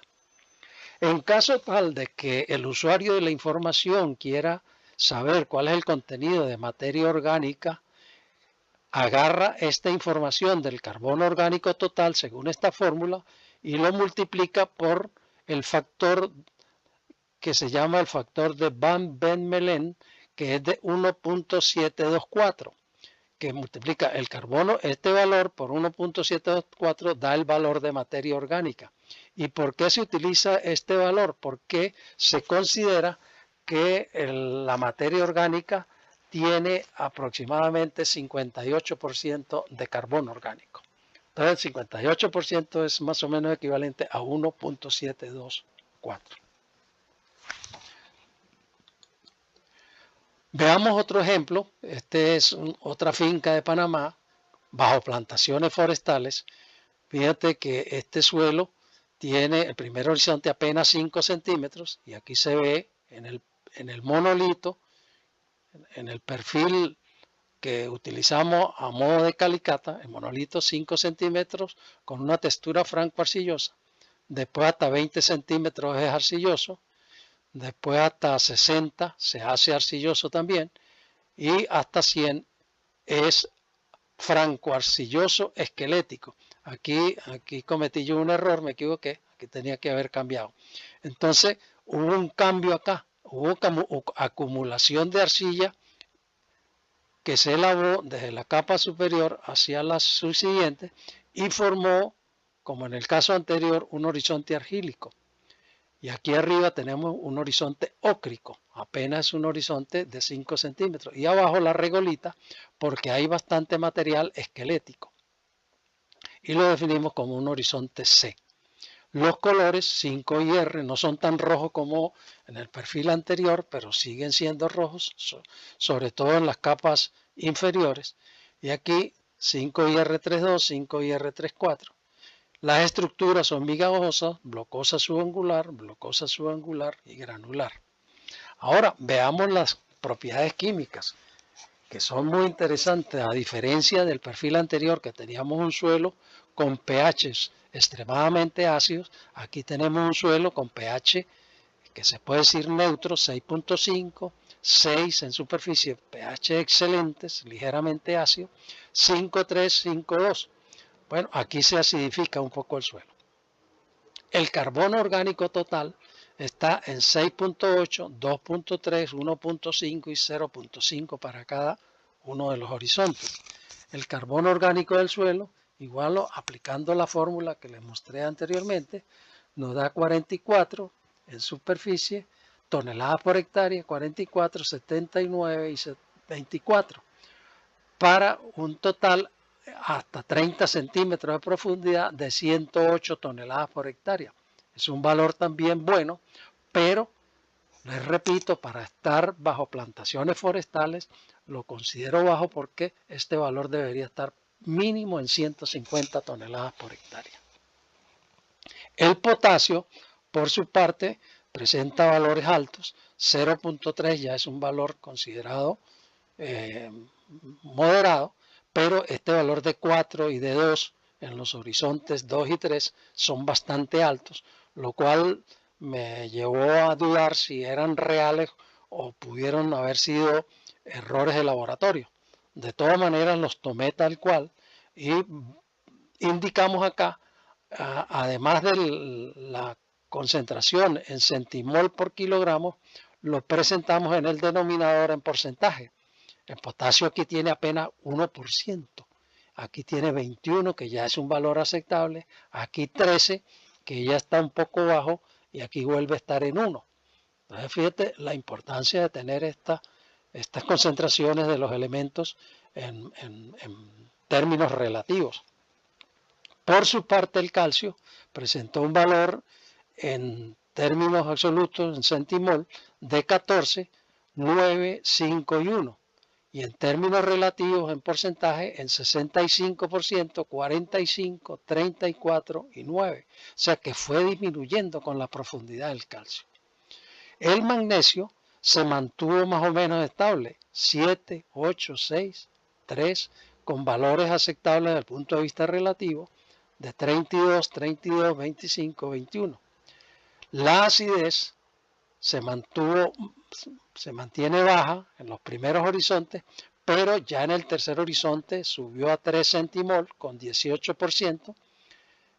En caso tal de que el usuario de la información quiera saber cuál es el contenido de materia orgánica, agarra esta información del carbono orgánico total según esta fórmula y lo multiplica por el factor que se llama el factor de Van Bemmelen, que es de 1,724, que multiplica el carbono, este valor, por 1,724, da el valor de materia orgánica. ¿Y por qué se utiliza este valor? Porque se considera que la materia orgánica tiene aproximadamente 58% de carbono orgánico. Entonces el 58% es más o menos equivalente a 1,724. Veamos otro ejemplo. Este es otra finca de Panamá bajo plantaciones forestales. Fíjate que este suelo tiene el primer horizonte apenas 5 centímetros y aquí se ve en el monolito, en el perfil que utilizamos a modo de calicata, el monolito 5 centímetros con una textura franco-arcillosa. Después hasta 20 centímetros es arcilloso. después hasta 60 se hace arcilloso también y hasta 100 es franco-arcilloso esquelético. Aquí cometí yo un error, me equivoqué, que tenía que haber cambiado. Entonces hubo un cambio acá, hubo acumulación de arcilla que se elaboró desde la capa superior hacia la subsiguiente y formó, como en el caso anterior, un horizonte argílico. Y aquí arriba tenemos un horizonte ócrico, apenas un horizonte de 5 centímetros. Y abajo la regolita, porque hay bastante material esquelético. Y lo definimos como un horizonte C. Los colores 5 y R no son tan rojos como en el perfil anterior, pero siguen siendo rojos, sobre todo en las capas inferiores. Y aquí 5 y R32, 5 y R34. Las estructuras son migajosas, blocosa subangular y granular. Ahora veamos las propiedades químicas, que son muy interesantes. A diferencia del perfil anterior, que teníamos un suelo con pHs extremadamente ácidos, aquí tenemos un suelo con pH que se puede decir neutro, 6.5, 6 en superficie, pH excelentes, ligeramente ácido, 5.3, 5.2. Bueno, aquí se acidifica un poco el suelo. El carbono orgánico total está en 6.8, 2.3, 1.5 y 0.5 para cada uno de los horizontes. El carbono orgánico del suelo, igual aplicando la fórmula que les mostré anteriormente, nos da 44 en superficie, toneladas por hectárea, 44, 79 y 24, para un total hasta 30 centímetros de profundidad de 108 toneladas por hectárea. Es un valor también bueno, pero les repito, para estar bajo plantaciones forestales lo considero bajo porque este valor debería estar mínimo en 150 toneladas por hectárea. El potasio, por su parte, presenta valores altos. 0.3 ya es un valor considerado moderado, pero este valor de 4 y de 2 en los horizontes 2 y 3 son bastante altos, lo cual me llevó a dudar si eran reales o pudieron haber sido errores de laboratorio. De todas maneras los tomé tal cual y indicamos acá, además de la concentración en centimol por kilogramo, lo presentamos en el denominador en porcentaje. El potasio aquí tiene apenas 1%. Aquí tiene 21, que ya es un valor aceptable. Aquí 13, que ya está un poco bajo. Y aquí vuelve a estar en 1. Entonces, fíjate la importancia de tener estas concentraciones de los elementos en términos relativos. Por su parte, el calcio presentó un valor en términos absolutos, en centimol, de 14, 9, 5 y 1. Y en términos relativos, en porcentaje, en 65%, 45, 34 y 9. O sea que fue disminuyendo con la profundidad del calcio. El magnesio se mantuvo más o menos estable, 7, 8, 6, 3, con valores aceptables desde el punto de vista relativo, de 32, 32, 25, 21. La acidez se mantiene baja en los primeros horizontes, pero ya en el tercer horizonte subió a 3 centimol con 18%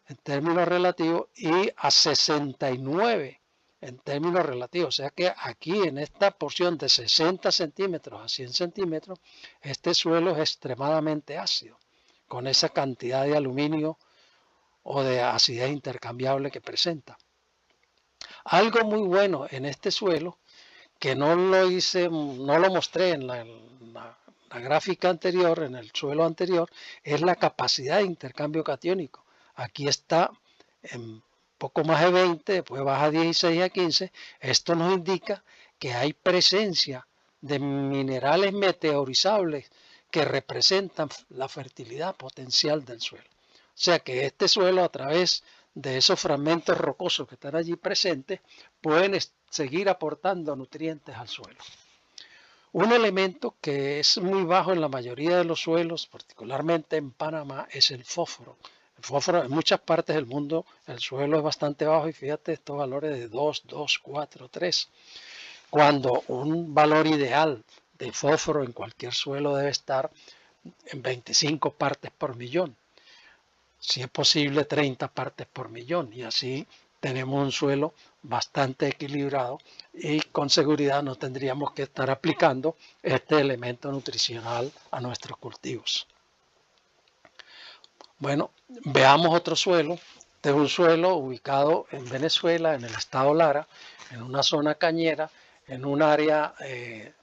en términos relativos y a 69 en términos relativos. O sea que aquí en esta porción de 60 centímetros a 100 centímetros, este suelo es extremadamente ácido, con esa cantidad de aluminio o de acidez intercambiable que presenta. Algo muy bueno en este suelo, que no lo mostré en la gráfica anterior, en el suelo anterior, es la capacidad de intercambio catiónico. Aquí está en poco más de 20, después baja a 16 a 15. Esto nos indica que hay presencia de minerales meteorizables que representan la fertilidad potencial del suelo. O sea que este suelo, a través de esos fragmentos rocosos que están allí presentes, pueden seguir aportando nutrientes al suelo. Un elemento que es muy bajo en la mayoría de los suelos, particularmente en Panamá, es el fósforo. El fósforo en muchas partes del mundo, el suelo es bastante bajo y fíjate estos valores de 2, 2, 4, 3. Cuando un valor ideal de fósforo en cualquier suelo debe estar en 25 partes por millón. Si es posible 30 partes por millón, y así tenemos un suelo bastante equilibrado y con seguridad no tendríamos que estar aplicando este elemento nutricional a nuestros cultivos. Bueno, veamos otro suelo. Este es un suelo ubicado en Venezuela, en el estado Lara, en una zona cañera, en un área,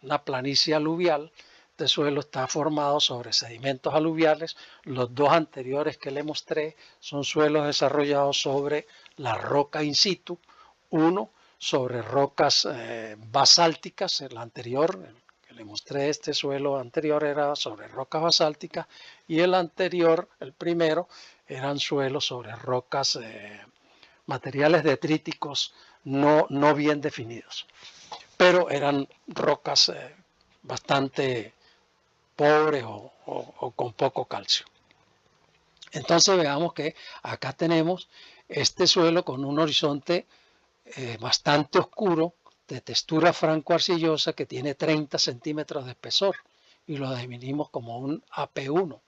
una planicie aluvial. Este suelo está formado sobre sedimentos aluviales. Los dos anteriores que le mostré son suelos desarrollados sobre la roca in situ. Uno sobre rocas basálticas, el anterior, que le mostré, este suelo anterior era sobre rocas basálticas, y el anterior, el primero, eran suelos sobre rocas, materiales detríticos no bien definidos, pero eran rocas bastante pobres o con poco calcio. Entonces veamos que acá tenemos este suelo con un horizonte bastante oscuro, de textura franco-arcillosa, que tiene 30 centímetros de espesor y lo definimos como un AP1.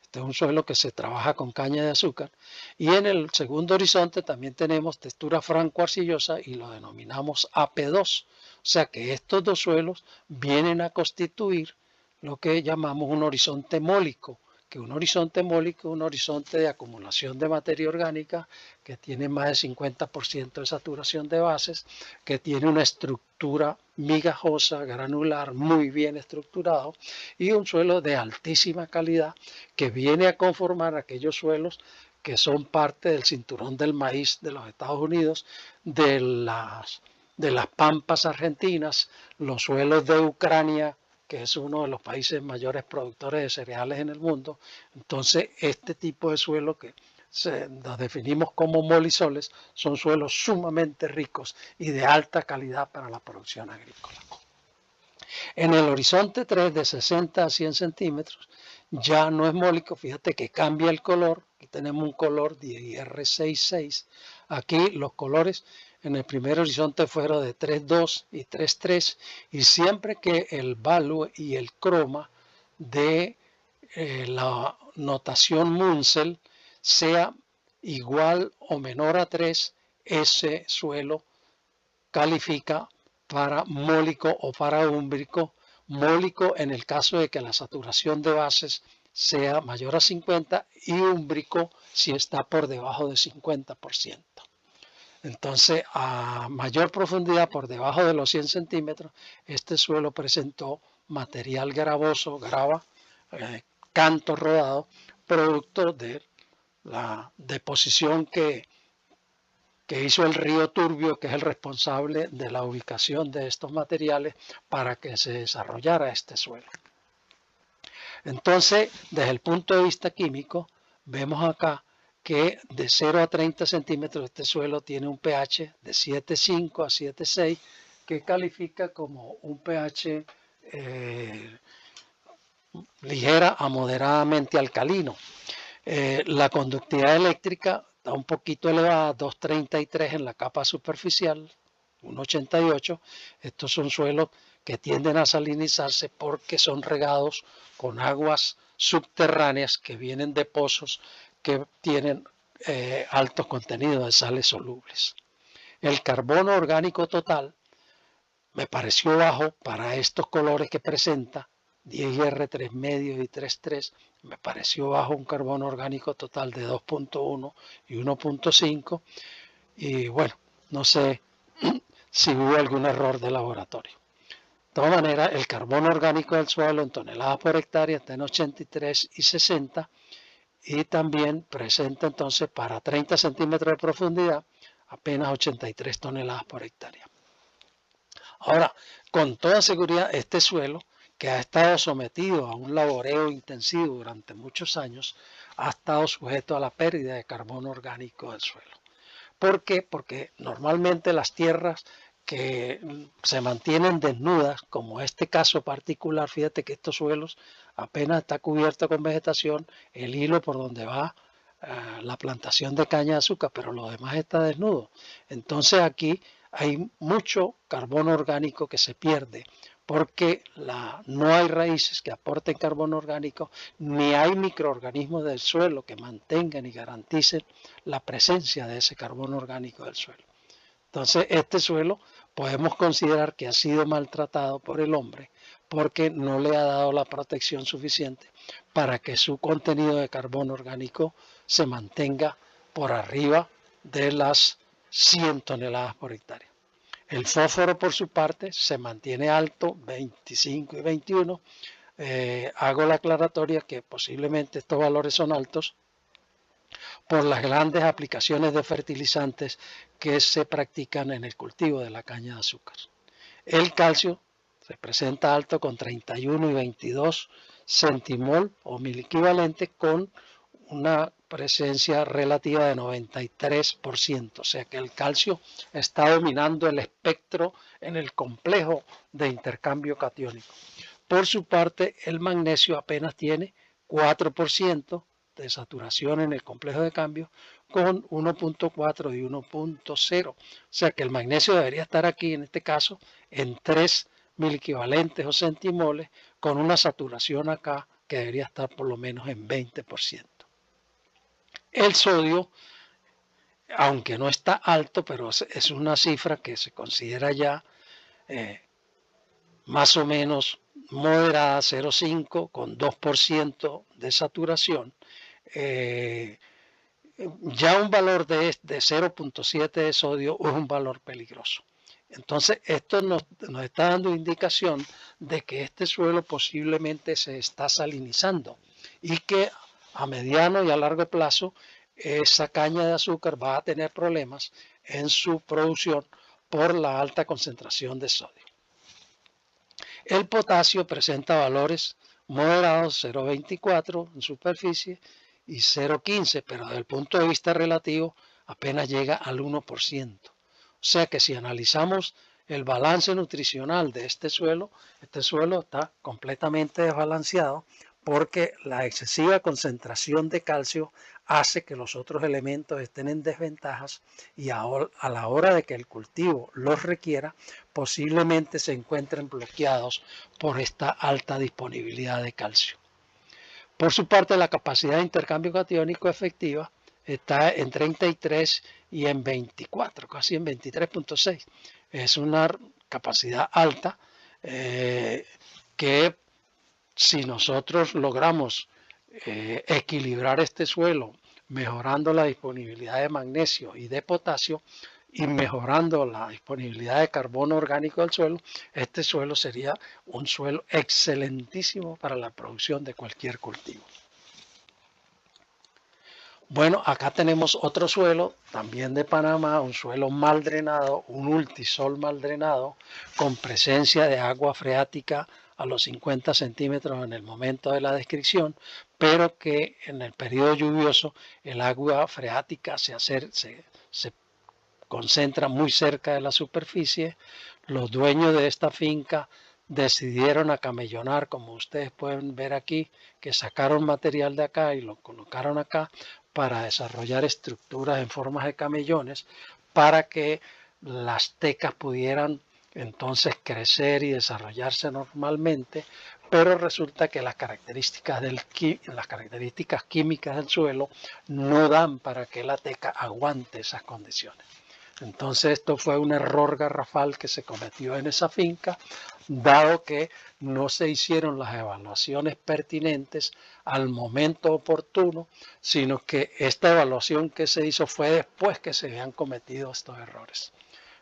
Este es un suelo que se trabaja con caña de azúcar. Y en el segundo horizonte también tenemos textura franco-arcillosa y lo denominamos AP2. O sea que estos dos suelos vienen a constituir lo que llamamos un horizonte mólico, que un horizonte mólico es un horizonte de acumulación de materia orgánica que tiene más del 50% de saturación de bases, que tiene una estructura migajosa, granular, muy bien estructurado, y un suelo de altísima calidad que viene a conformar aquellos suelos que son parte del cinturón del maíz de los Estados Unidos, de las pampas argentinas, los suelos de Ucrania, que es uno de los países mayores productores de cereales en el mundo. Entonces, este tipo de suelo que los definimos como molisoles son suelos sumamente ricos y de alta calidad para la producción agrícola. En el horizonte 3 de 60 a 100 centímetros ya no es mólico, fíjate que cambia el color, aquí tenemos un color DIR66, aquí los colores en el primer horizonte fueron de 3.2 y 3.3, y siempre que el value y el croma de la notación Munsell sea igual o menor a 3, ese suelo califica para mólico o para úmbrico. Mólico en el caso de que la saturación de bases sea mayor a 50 y úmbrico si está por debajo de 50%. Entonces, a mayor profundidad, por debajo de los 100 centímetros, este suelo presentó material gravoso, grava, canto rodado, producto de la deposición que hizo el río Turbio, que es el responsable de la ubicación de estos materiales para que se desarrollara este suelo. Entonces, desde el punto de vista químico, vemos acá que de 0 a 30 centímetros este suelo tiene un pH de 7,5 a 7,6, que califica como un pH ligera a moderadamente alcalino. La conductividad eléctrica está un poquito elevada, 233 en la capa superficial, 1,88. Estos son suelos que tienden a salinizarse porque son regados con aguas subterráneas que vienen de pozos que tienen altos contenidos de sales solubles. El carbono orgánico total me pareció bajo para estos colores que presenta, 10R 3 medios y 3,3, me pareció bajo un carbono orgánico total de 2,1 y 1,5, y bueno, no sé si hubo algún error de laboratorio. De todas maneras, el carbono orgánico del suelo en toneladas por hectárea está en 83 y 60, y también presenta entonces para 30 centímetros de profundidad apenas 83 toneladas por hectárea. Ahora, con toda seguridad, este suelo, que ha estado sometido a un laboreo intensivo durante muchos años, ha estado sujeto a la pérdida de carbono orgánico del suelo. ¿Por qué? Porque normalmente las tierras que se mantienen desnudas, como este caso particular, fíjate que estos suelos apenas está cubierto con vegetación, el hilo por donde va la plantación de caña de azúcar, pero lo demás está desnudo. Entonces aquí hay mucho carbono orgánico que se pierde porque no hay raíces que aporten carbono orgánico, ni hay microorganismos del suelo que mantengan y garanticen la presencia de ese carbono orgánico del suelo. Entonces este suelo podemos considerar que ha sido maltratado por el hombre porque no le ha dado la protección suficiente para que su contenido de carbono orgánico se mantenga por arriba de las 100 toneladas por hectárea. El fósforo, por su parte, se mantiene alto, 25 y 21. Hago la aclaratoria que posiblemente estos valores son altos por las grandes aplicaciones de fertilizantes que se practican en el cultivo de la caña de azúcar. El calcio se presenta alto con 31 y 22 centimol o mil equivalente con una presencia relativa de 93%, o sea que el calcio está dominando el espectro en el complejo de intercambio catiónico. Por su parte, el magnesio apenas tiene 4% de saturación en el complejo de cambio con 1.4 y 1.0, o sea que el magnesio debería estar aquí en este caso en 3 mil equivalentes o centimoles con una saturación acá que debería estar por lo menos en 20%. El sodio, aunque no está alto, pero es una cifra que se considera ya más o menos moderada, 0,5 con 2% de saturación. Ya un valor de 0.7 de sodio es un valor peligroso. Entonces esto nos está dando indicación de que este suelo posiblemente se está salinizando y que a mediano y a largo plazo esa caña de azúcar va a tener problemas en su producción por la alta concentración de sodio. El potasio presenta valores moderados, 0,24 en superficie y 0,15, pero desde el punto de vista relativo apenas llega al 1%. O sea que si analizamos el balance nutricional de este suelo está completamente desbalanceado porque la excesiva concentración de calcio hace que los otros elementos estén en desventajas y a la hora de que el cultivo los requiera, posiblemente se encuentren bloqueados por esta alta disponibilidad de calcio. Por su parte, la capacidad de intercambio catiónico efectiva está en 33 y en 24, casi en 23.6. Es una capacidad alta que si nosotros logramos equilibrar este suelo mejorando la disponibilidad de magnesio y de potasio y mejorando la disponibilidad de carbono orgánico del suelo, este suelo sería un suelo excelentísimo para la producción de cualquier cultivo. Bueno, acá tenemos otro suelo, también de Panamá, un suelo mal drenado, un ultisol mal drenado, con presencia de agua freática a los 50 centímetros en el momento de la descripción, pero que en el periodo lluvioso el agua freática se concentra muy cerca de la superficie. Los dueños de esta finca decidieron acamellonar, como ustedes pueden ver aquí, que sacaron material de acá y lo colocaron acá para desarrollar estructuras en formas de camellones para que las tecas pudieran entonces crecer y desarrollarse normalmente, pero resulta que las características químicas del suelo no dan para que la teca aguante esas condiciones. Entonces esto fue un error garrafal que se cometió en esa finca, dado que no se hicieron las evaluaciones pertinentes al momento oportuno, sino que esta evaluación que se hizo fue después que se habían cometido estos errores.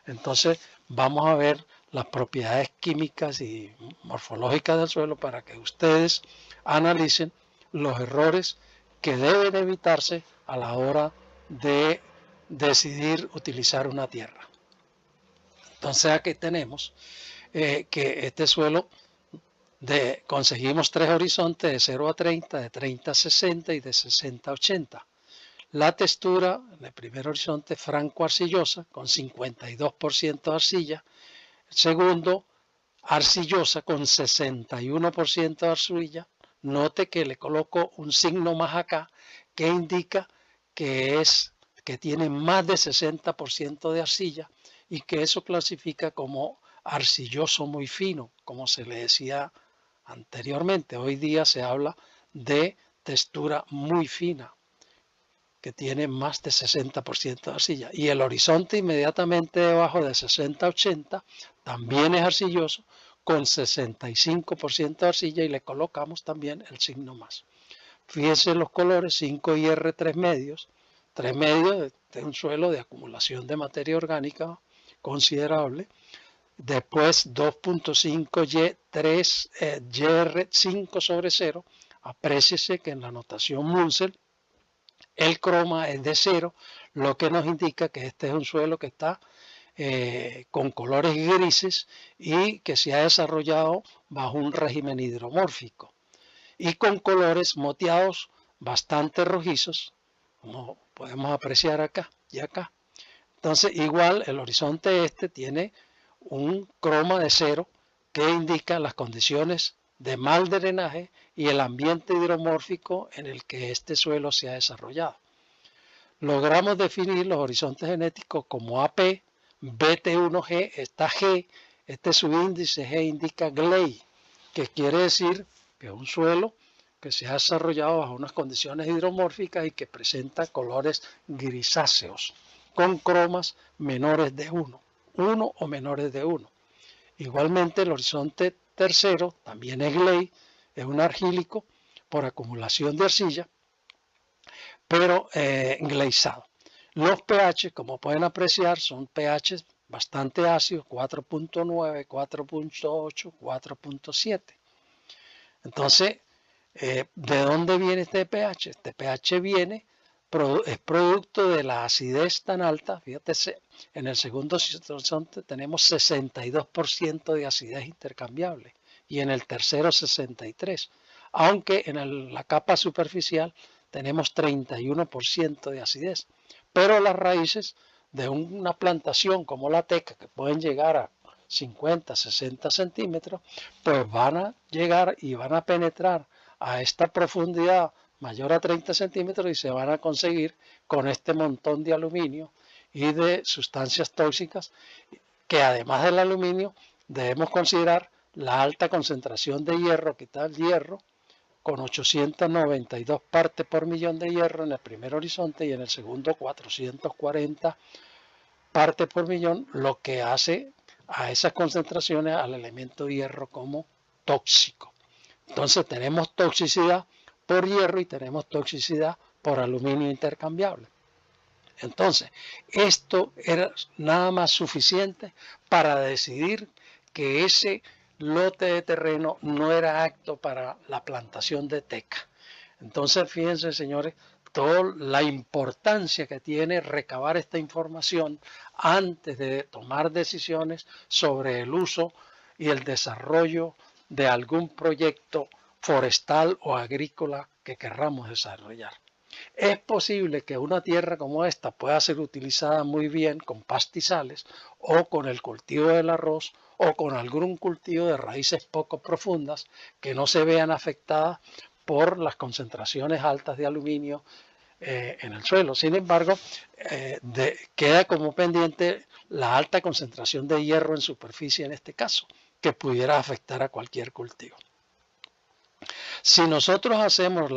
Entonces vamos a ver las propiedades químicas y morfológicas del suelo para que ustedes analicen los errores que deben evitarse a la hora de decidir utilizar una tierra. Entonces aquí tenemos que este suelo conseguimos tres horizontes de 0 a 30, de 30 a 60 y de 60 a 80. La textura en el primer horizonte franco-arcillosa con 52% de arcilla. El segundo, arcillosa con 61% de arcilla. Note que le coloco un signo más acá que indica que tiene más de 60% de arcilla y que eso clasifica como arcilloso muy fino, como se le decía anteriormente. Hoy día se habla de textura muy fina, que tiene más de 60% de arcilla. Y el horizonte inmediatamente debajo de 60-80 también es arcilloso, con 65% de arcilla, y le colocamos también el signo más. Fíjense los colores: 5IR 3 medios. 3 medios de un suelo de acumulación de materia orgánica considerable. Después 2.5Y 3 YR 5 sobre 0. Apréciese que en la notación Munsell el croma es de 0, lo que nos indica que este es un suelo que está con colores grises y que se ha desarrollado bajo un régimen hidromórfico y con colores moteados bastante rojizos, como podemos apreciar acá y acá. Entonces, igual el horizonte este tiene un croma de 0 que indica las condiciones de mal drenaje y el ambiente hidromórfico en el que este suelo se ha desarrollado. Logramos definir los horizontes genéticos como AP, BT1G, está G, este subíndice G indica Gley, que quiere decir que es un suelo que se ha desarrollado bajo unas condiciones hidromórficas y que presenta colores grisáceos, con cromas menores de 1 o menores de 1. Igualmente el horizonte tercero también es Gley, es un argílico por acumulación de arcilla, pero gleisado. Los pH, como pueden apreciar, son pH bastante ácidos: 4.9, 4.8, 4.7. Entonces, ¿de dónde viene este pH? Este pH es producto de la acidez tan alta. Fíjate, en el segundo horizonte tenemos 62% de acidez intercambiable y en el tercero 63%, aunque en la capa superficial tenemos 31% de acidez. Pero las raíces de una plantación como la teca, que pueden llegar a 50, 60 centímetros, pues van a llegar y van a penetrar a esta profundidad mayor a 30 centímetros y se van a conseguir con este montón de aluminio y de sustancias tóxicas, que además del aluminio debemos considerar la alta concentración de hierro, que está el hierro, con 892 partes por millón de hierro en el primer horizonte y en el segundo 440 partes por millón, lo que hace a esas concentraciones al elemento hierro como tóxico. Entonces tenemos toxicidad por hierro y tenemos toxicidad por aluminio intercambiable. Entonces, esto era nada más suficiente para decidir que ese lote de terreno no era apto para la plantación de teca. Entonces, fíjense, señores, toda la importancia que tiene recabar esta información antes de tomar decisiones sobre el uso y el desarrollo de algún proyecto forestal o agrícola que querramos desarrollar. Es posible que una tierra como esta pueda ser utilizada muy bien con pastizales o con el cultivo del arroz o con algún cultivo de raíces poco profundas que no se vean afectadas por las concentraciones altas de aluminio en el suelo. Sin embargo, queda como pendiente la alta concentración de hierro en superficie en este caso, que pudiera afectar a cualquier cultivo. Si nosotros hacemos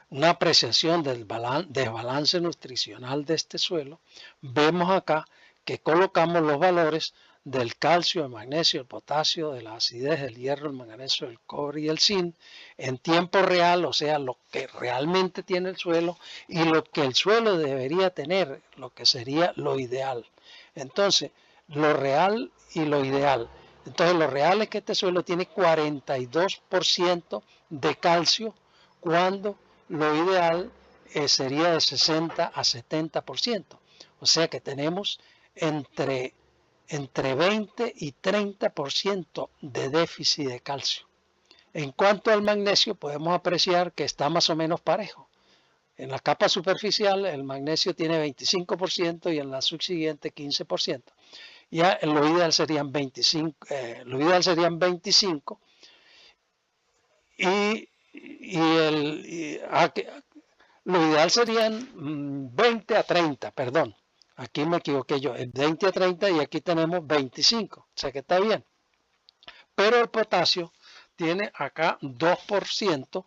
una apreciación del desbalance nutricional de este suelo, vemos acá que colocamos los valores del calcio, el magnesio, el potasio, de la acidez, el hierro, el manganeso, el cobre y el zinc en tiempo real, o sea, lo que realmente tiene el suelo y lo que el suelo debería tener, lo que sería lo ideal. Entonces, lo real y lo ideal. Entonces, lo real es que este suelo tiene 42% de calcio, cuando lo ideal sería de 60 a 70%. O sea que tenemos entre 20 y 30% de déficit de calcio. En cuanto al magnesio, podemos apreciar que está más o menos parejo. En la capa superficial el magnesio tiene 25% y en la subsiguiente 15%. Ya lo ideal serían 25, Lo ideal serían 20 a 30, perdón. Aquí me equivoqué yo, es 20 a 30 y aquí tenemos 25, o sea que está bien. Pero el potasio tiene acá 2%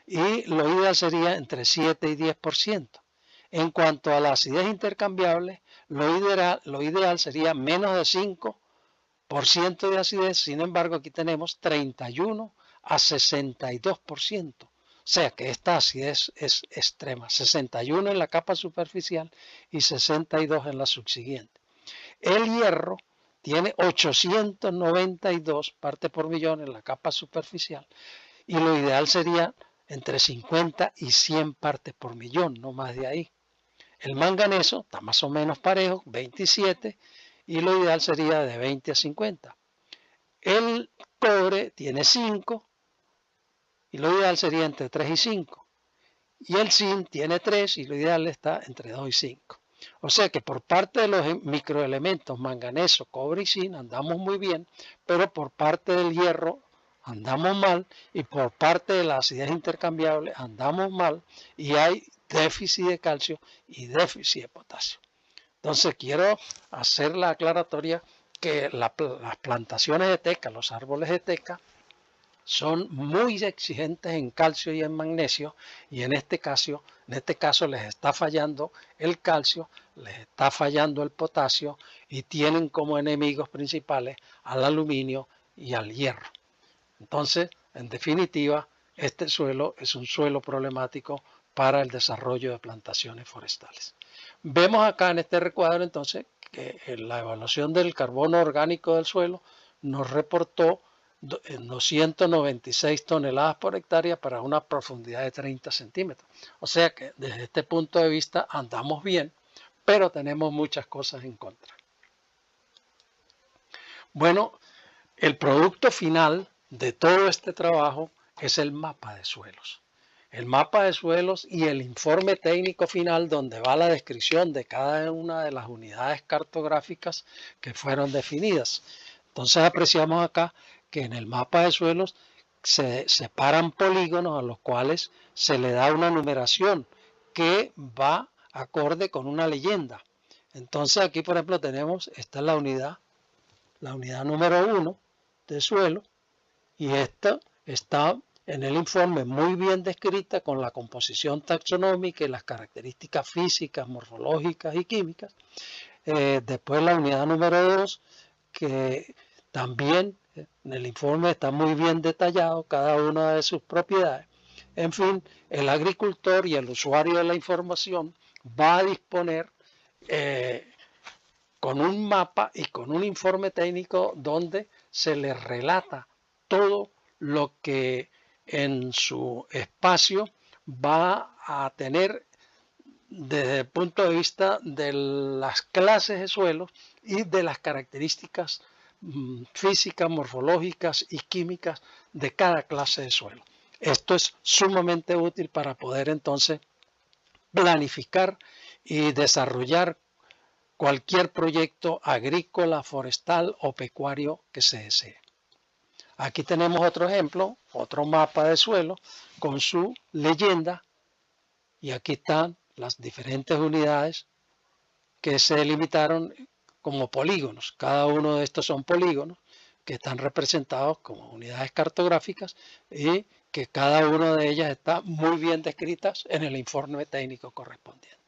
y lo ideal sería entre 7 y 10%. En cuanto a la acidez intercambiable, lo ideal sería menos de 5% de acidez, sin embargo aquí tenemos 31 a 62%. O sea que esta acidez es extrema, 61 en la capa superficial y 62 en la subsiguiente. El hierro tiene 892 partes por millón en la capa superficial y lo ideal sería entre 50 y 100 partes por millón, no más de ahí. El manganeso está más o menos parejo, 27, y lo ideal sería de 20 a 50. El cobre tiene 5 y lo ideal sería entre 3 y 5. Y el zinc tiene 3 y lo ideal está entre 2 y 5. O sea que por parte de los microelementos manganeso, cobre y zinc andamos muy bien, pero por parte del hierro andamos mal y por parte de la acidez intercambiable andamos mal y hay déficit de calcio y déficit de potasio. Entonces quiero hacer la aclaratoria que las plantaciones de teca, los árboles de teca, son muy exigentes en calcio y en magnesio y en este caso les está fallando el calcio, les está fallando el potasio y tienen como enemigos principales al aluminio y al hierro. Entonces, en definitiva, este suelo es un suelo problemático para el desarrollo de plantaciones forestales. Vemos acá en este recuadro entonces que la evaluación del carbono orgánico del suelo nos reportó 296 toneladas por hectárea para una profundidad de 30 centímetros. O sea que desde este punto de vista andamos bien, pero tenemos muchas cosas en contra. Bueno, el producto final de todo este trabajo es el mapa de suelos. El mapa de suelos y el informe técnico final donde va la descripción de cada una de las unidades cartográficas que fueron definidas. Entonces apreciamos acá que en el mapa de suelos se separan polígonos a los cuales se le da una numeración que va acorde con una leyenda. Entonces aquí por ejemplo tenemos, esta es la unidad número 1 de suelo y esta está en el informe muy bien descrita con la composición taxonómica y las características físicas, morfológicas y químicas. Después la unidad número 2 que también en el informe está muy bien detallado cada una de sus propiedades. En fin, el agricultor y el usuario de la información va a disponer con un mapa y con un informe técnico donde se le relata todo lo que en su espacio va a tener desde el punto de vista de las clases de suelos y de las características físicas, morfológicas y químicas de cada clase de suelo. Esto es sumamente útil para poder entonces planificar y desarrollar cualquier proyecto agrícola, forestal o pecuario que se desee. Aquí tenemos otro ejemplo, otro mapa de suelo con su leyenda y aquí están las diferentes unidades que se delimitaron como polígonos. Cada uno de estos son polígonos que están representados como unidades cartográficas y que cada una de ellas está muy bien descritas en el informe técnico correspondiente.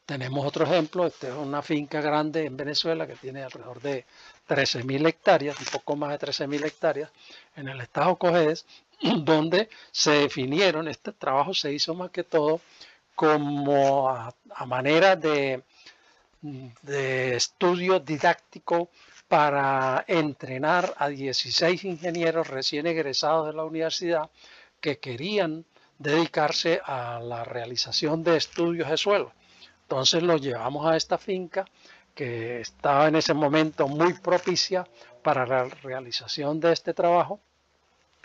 Tenemos otro ejemplo, esta es una finca grande en Venezuela que tiene alrededor de 13.000 hectáreas, un poco más de 13.000 hectáreas, en el estado Cojedes, donde se definieron, este trabajo se hizo más que todo como a manera de estudio didáctico para entrenar a 16 ingenieros recién egresados de la universidad que querían dedicarse a la realización de estudios de suelo. Entonces los llevamos a esta finca que estaba en ese momento muy propicia para la realización de este trabajo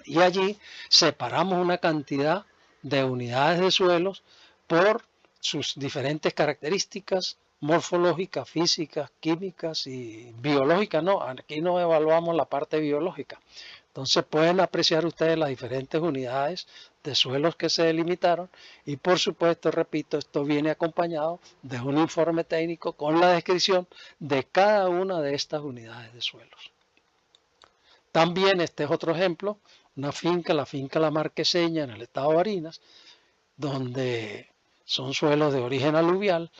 y allí separamos una cantidad de unidades de suelos por sus diferentes características, morfológicas, físicas, químicas y biológicas. No, aquí no evaluamos la parte biológica. Entonces pueden apreciar ustedes las diferentes unidades de suelos que se delimitaron y por supuesto, repito, esto viene acompañado de un informe técnico con la descripción de cada una de estas unidades de suelos. También este es otro ejemplo, una finca, la finca La Marqueseña en el estado de Barinas, donde son suelos de origen aluvial,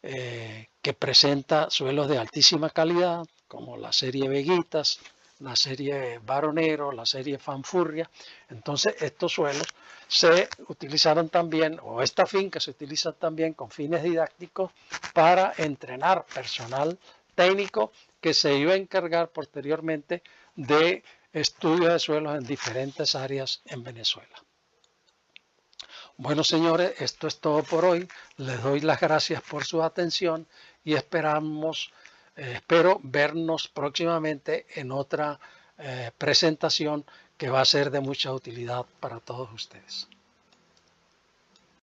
que presenta suelos de altísima calidad, como la serie Veguitas, la serie Baronero, la serie Fanfurria. Entonces estos suelos se utilizaron también, o esta finca se utiliza también con fines didácticos para entrenar personal técnico que se iba a encargar posteriormente de estudio de suelos en diferentes áreas en Venezuela. Bueno, señores, esto es todo por hoy. Les doy las gracias por su atención y espero vernos próximamente en otra presentación que va a ser de mucha utilidad para todos ustedes.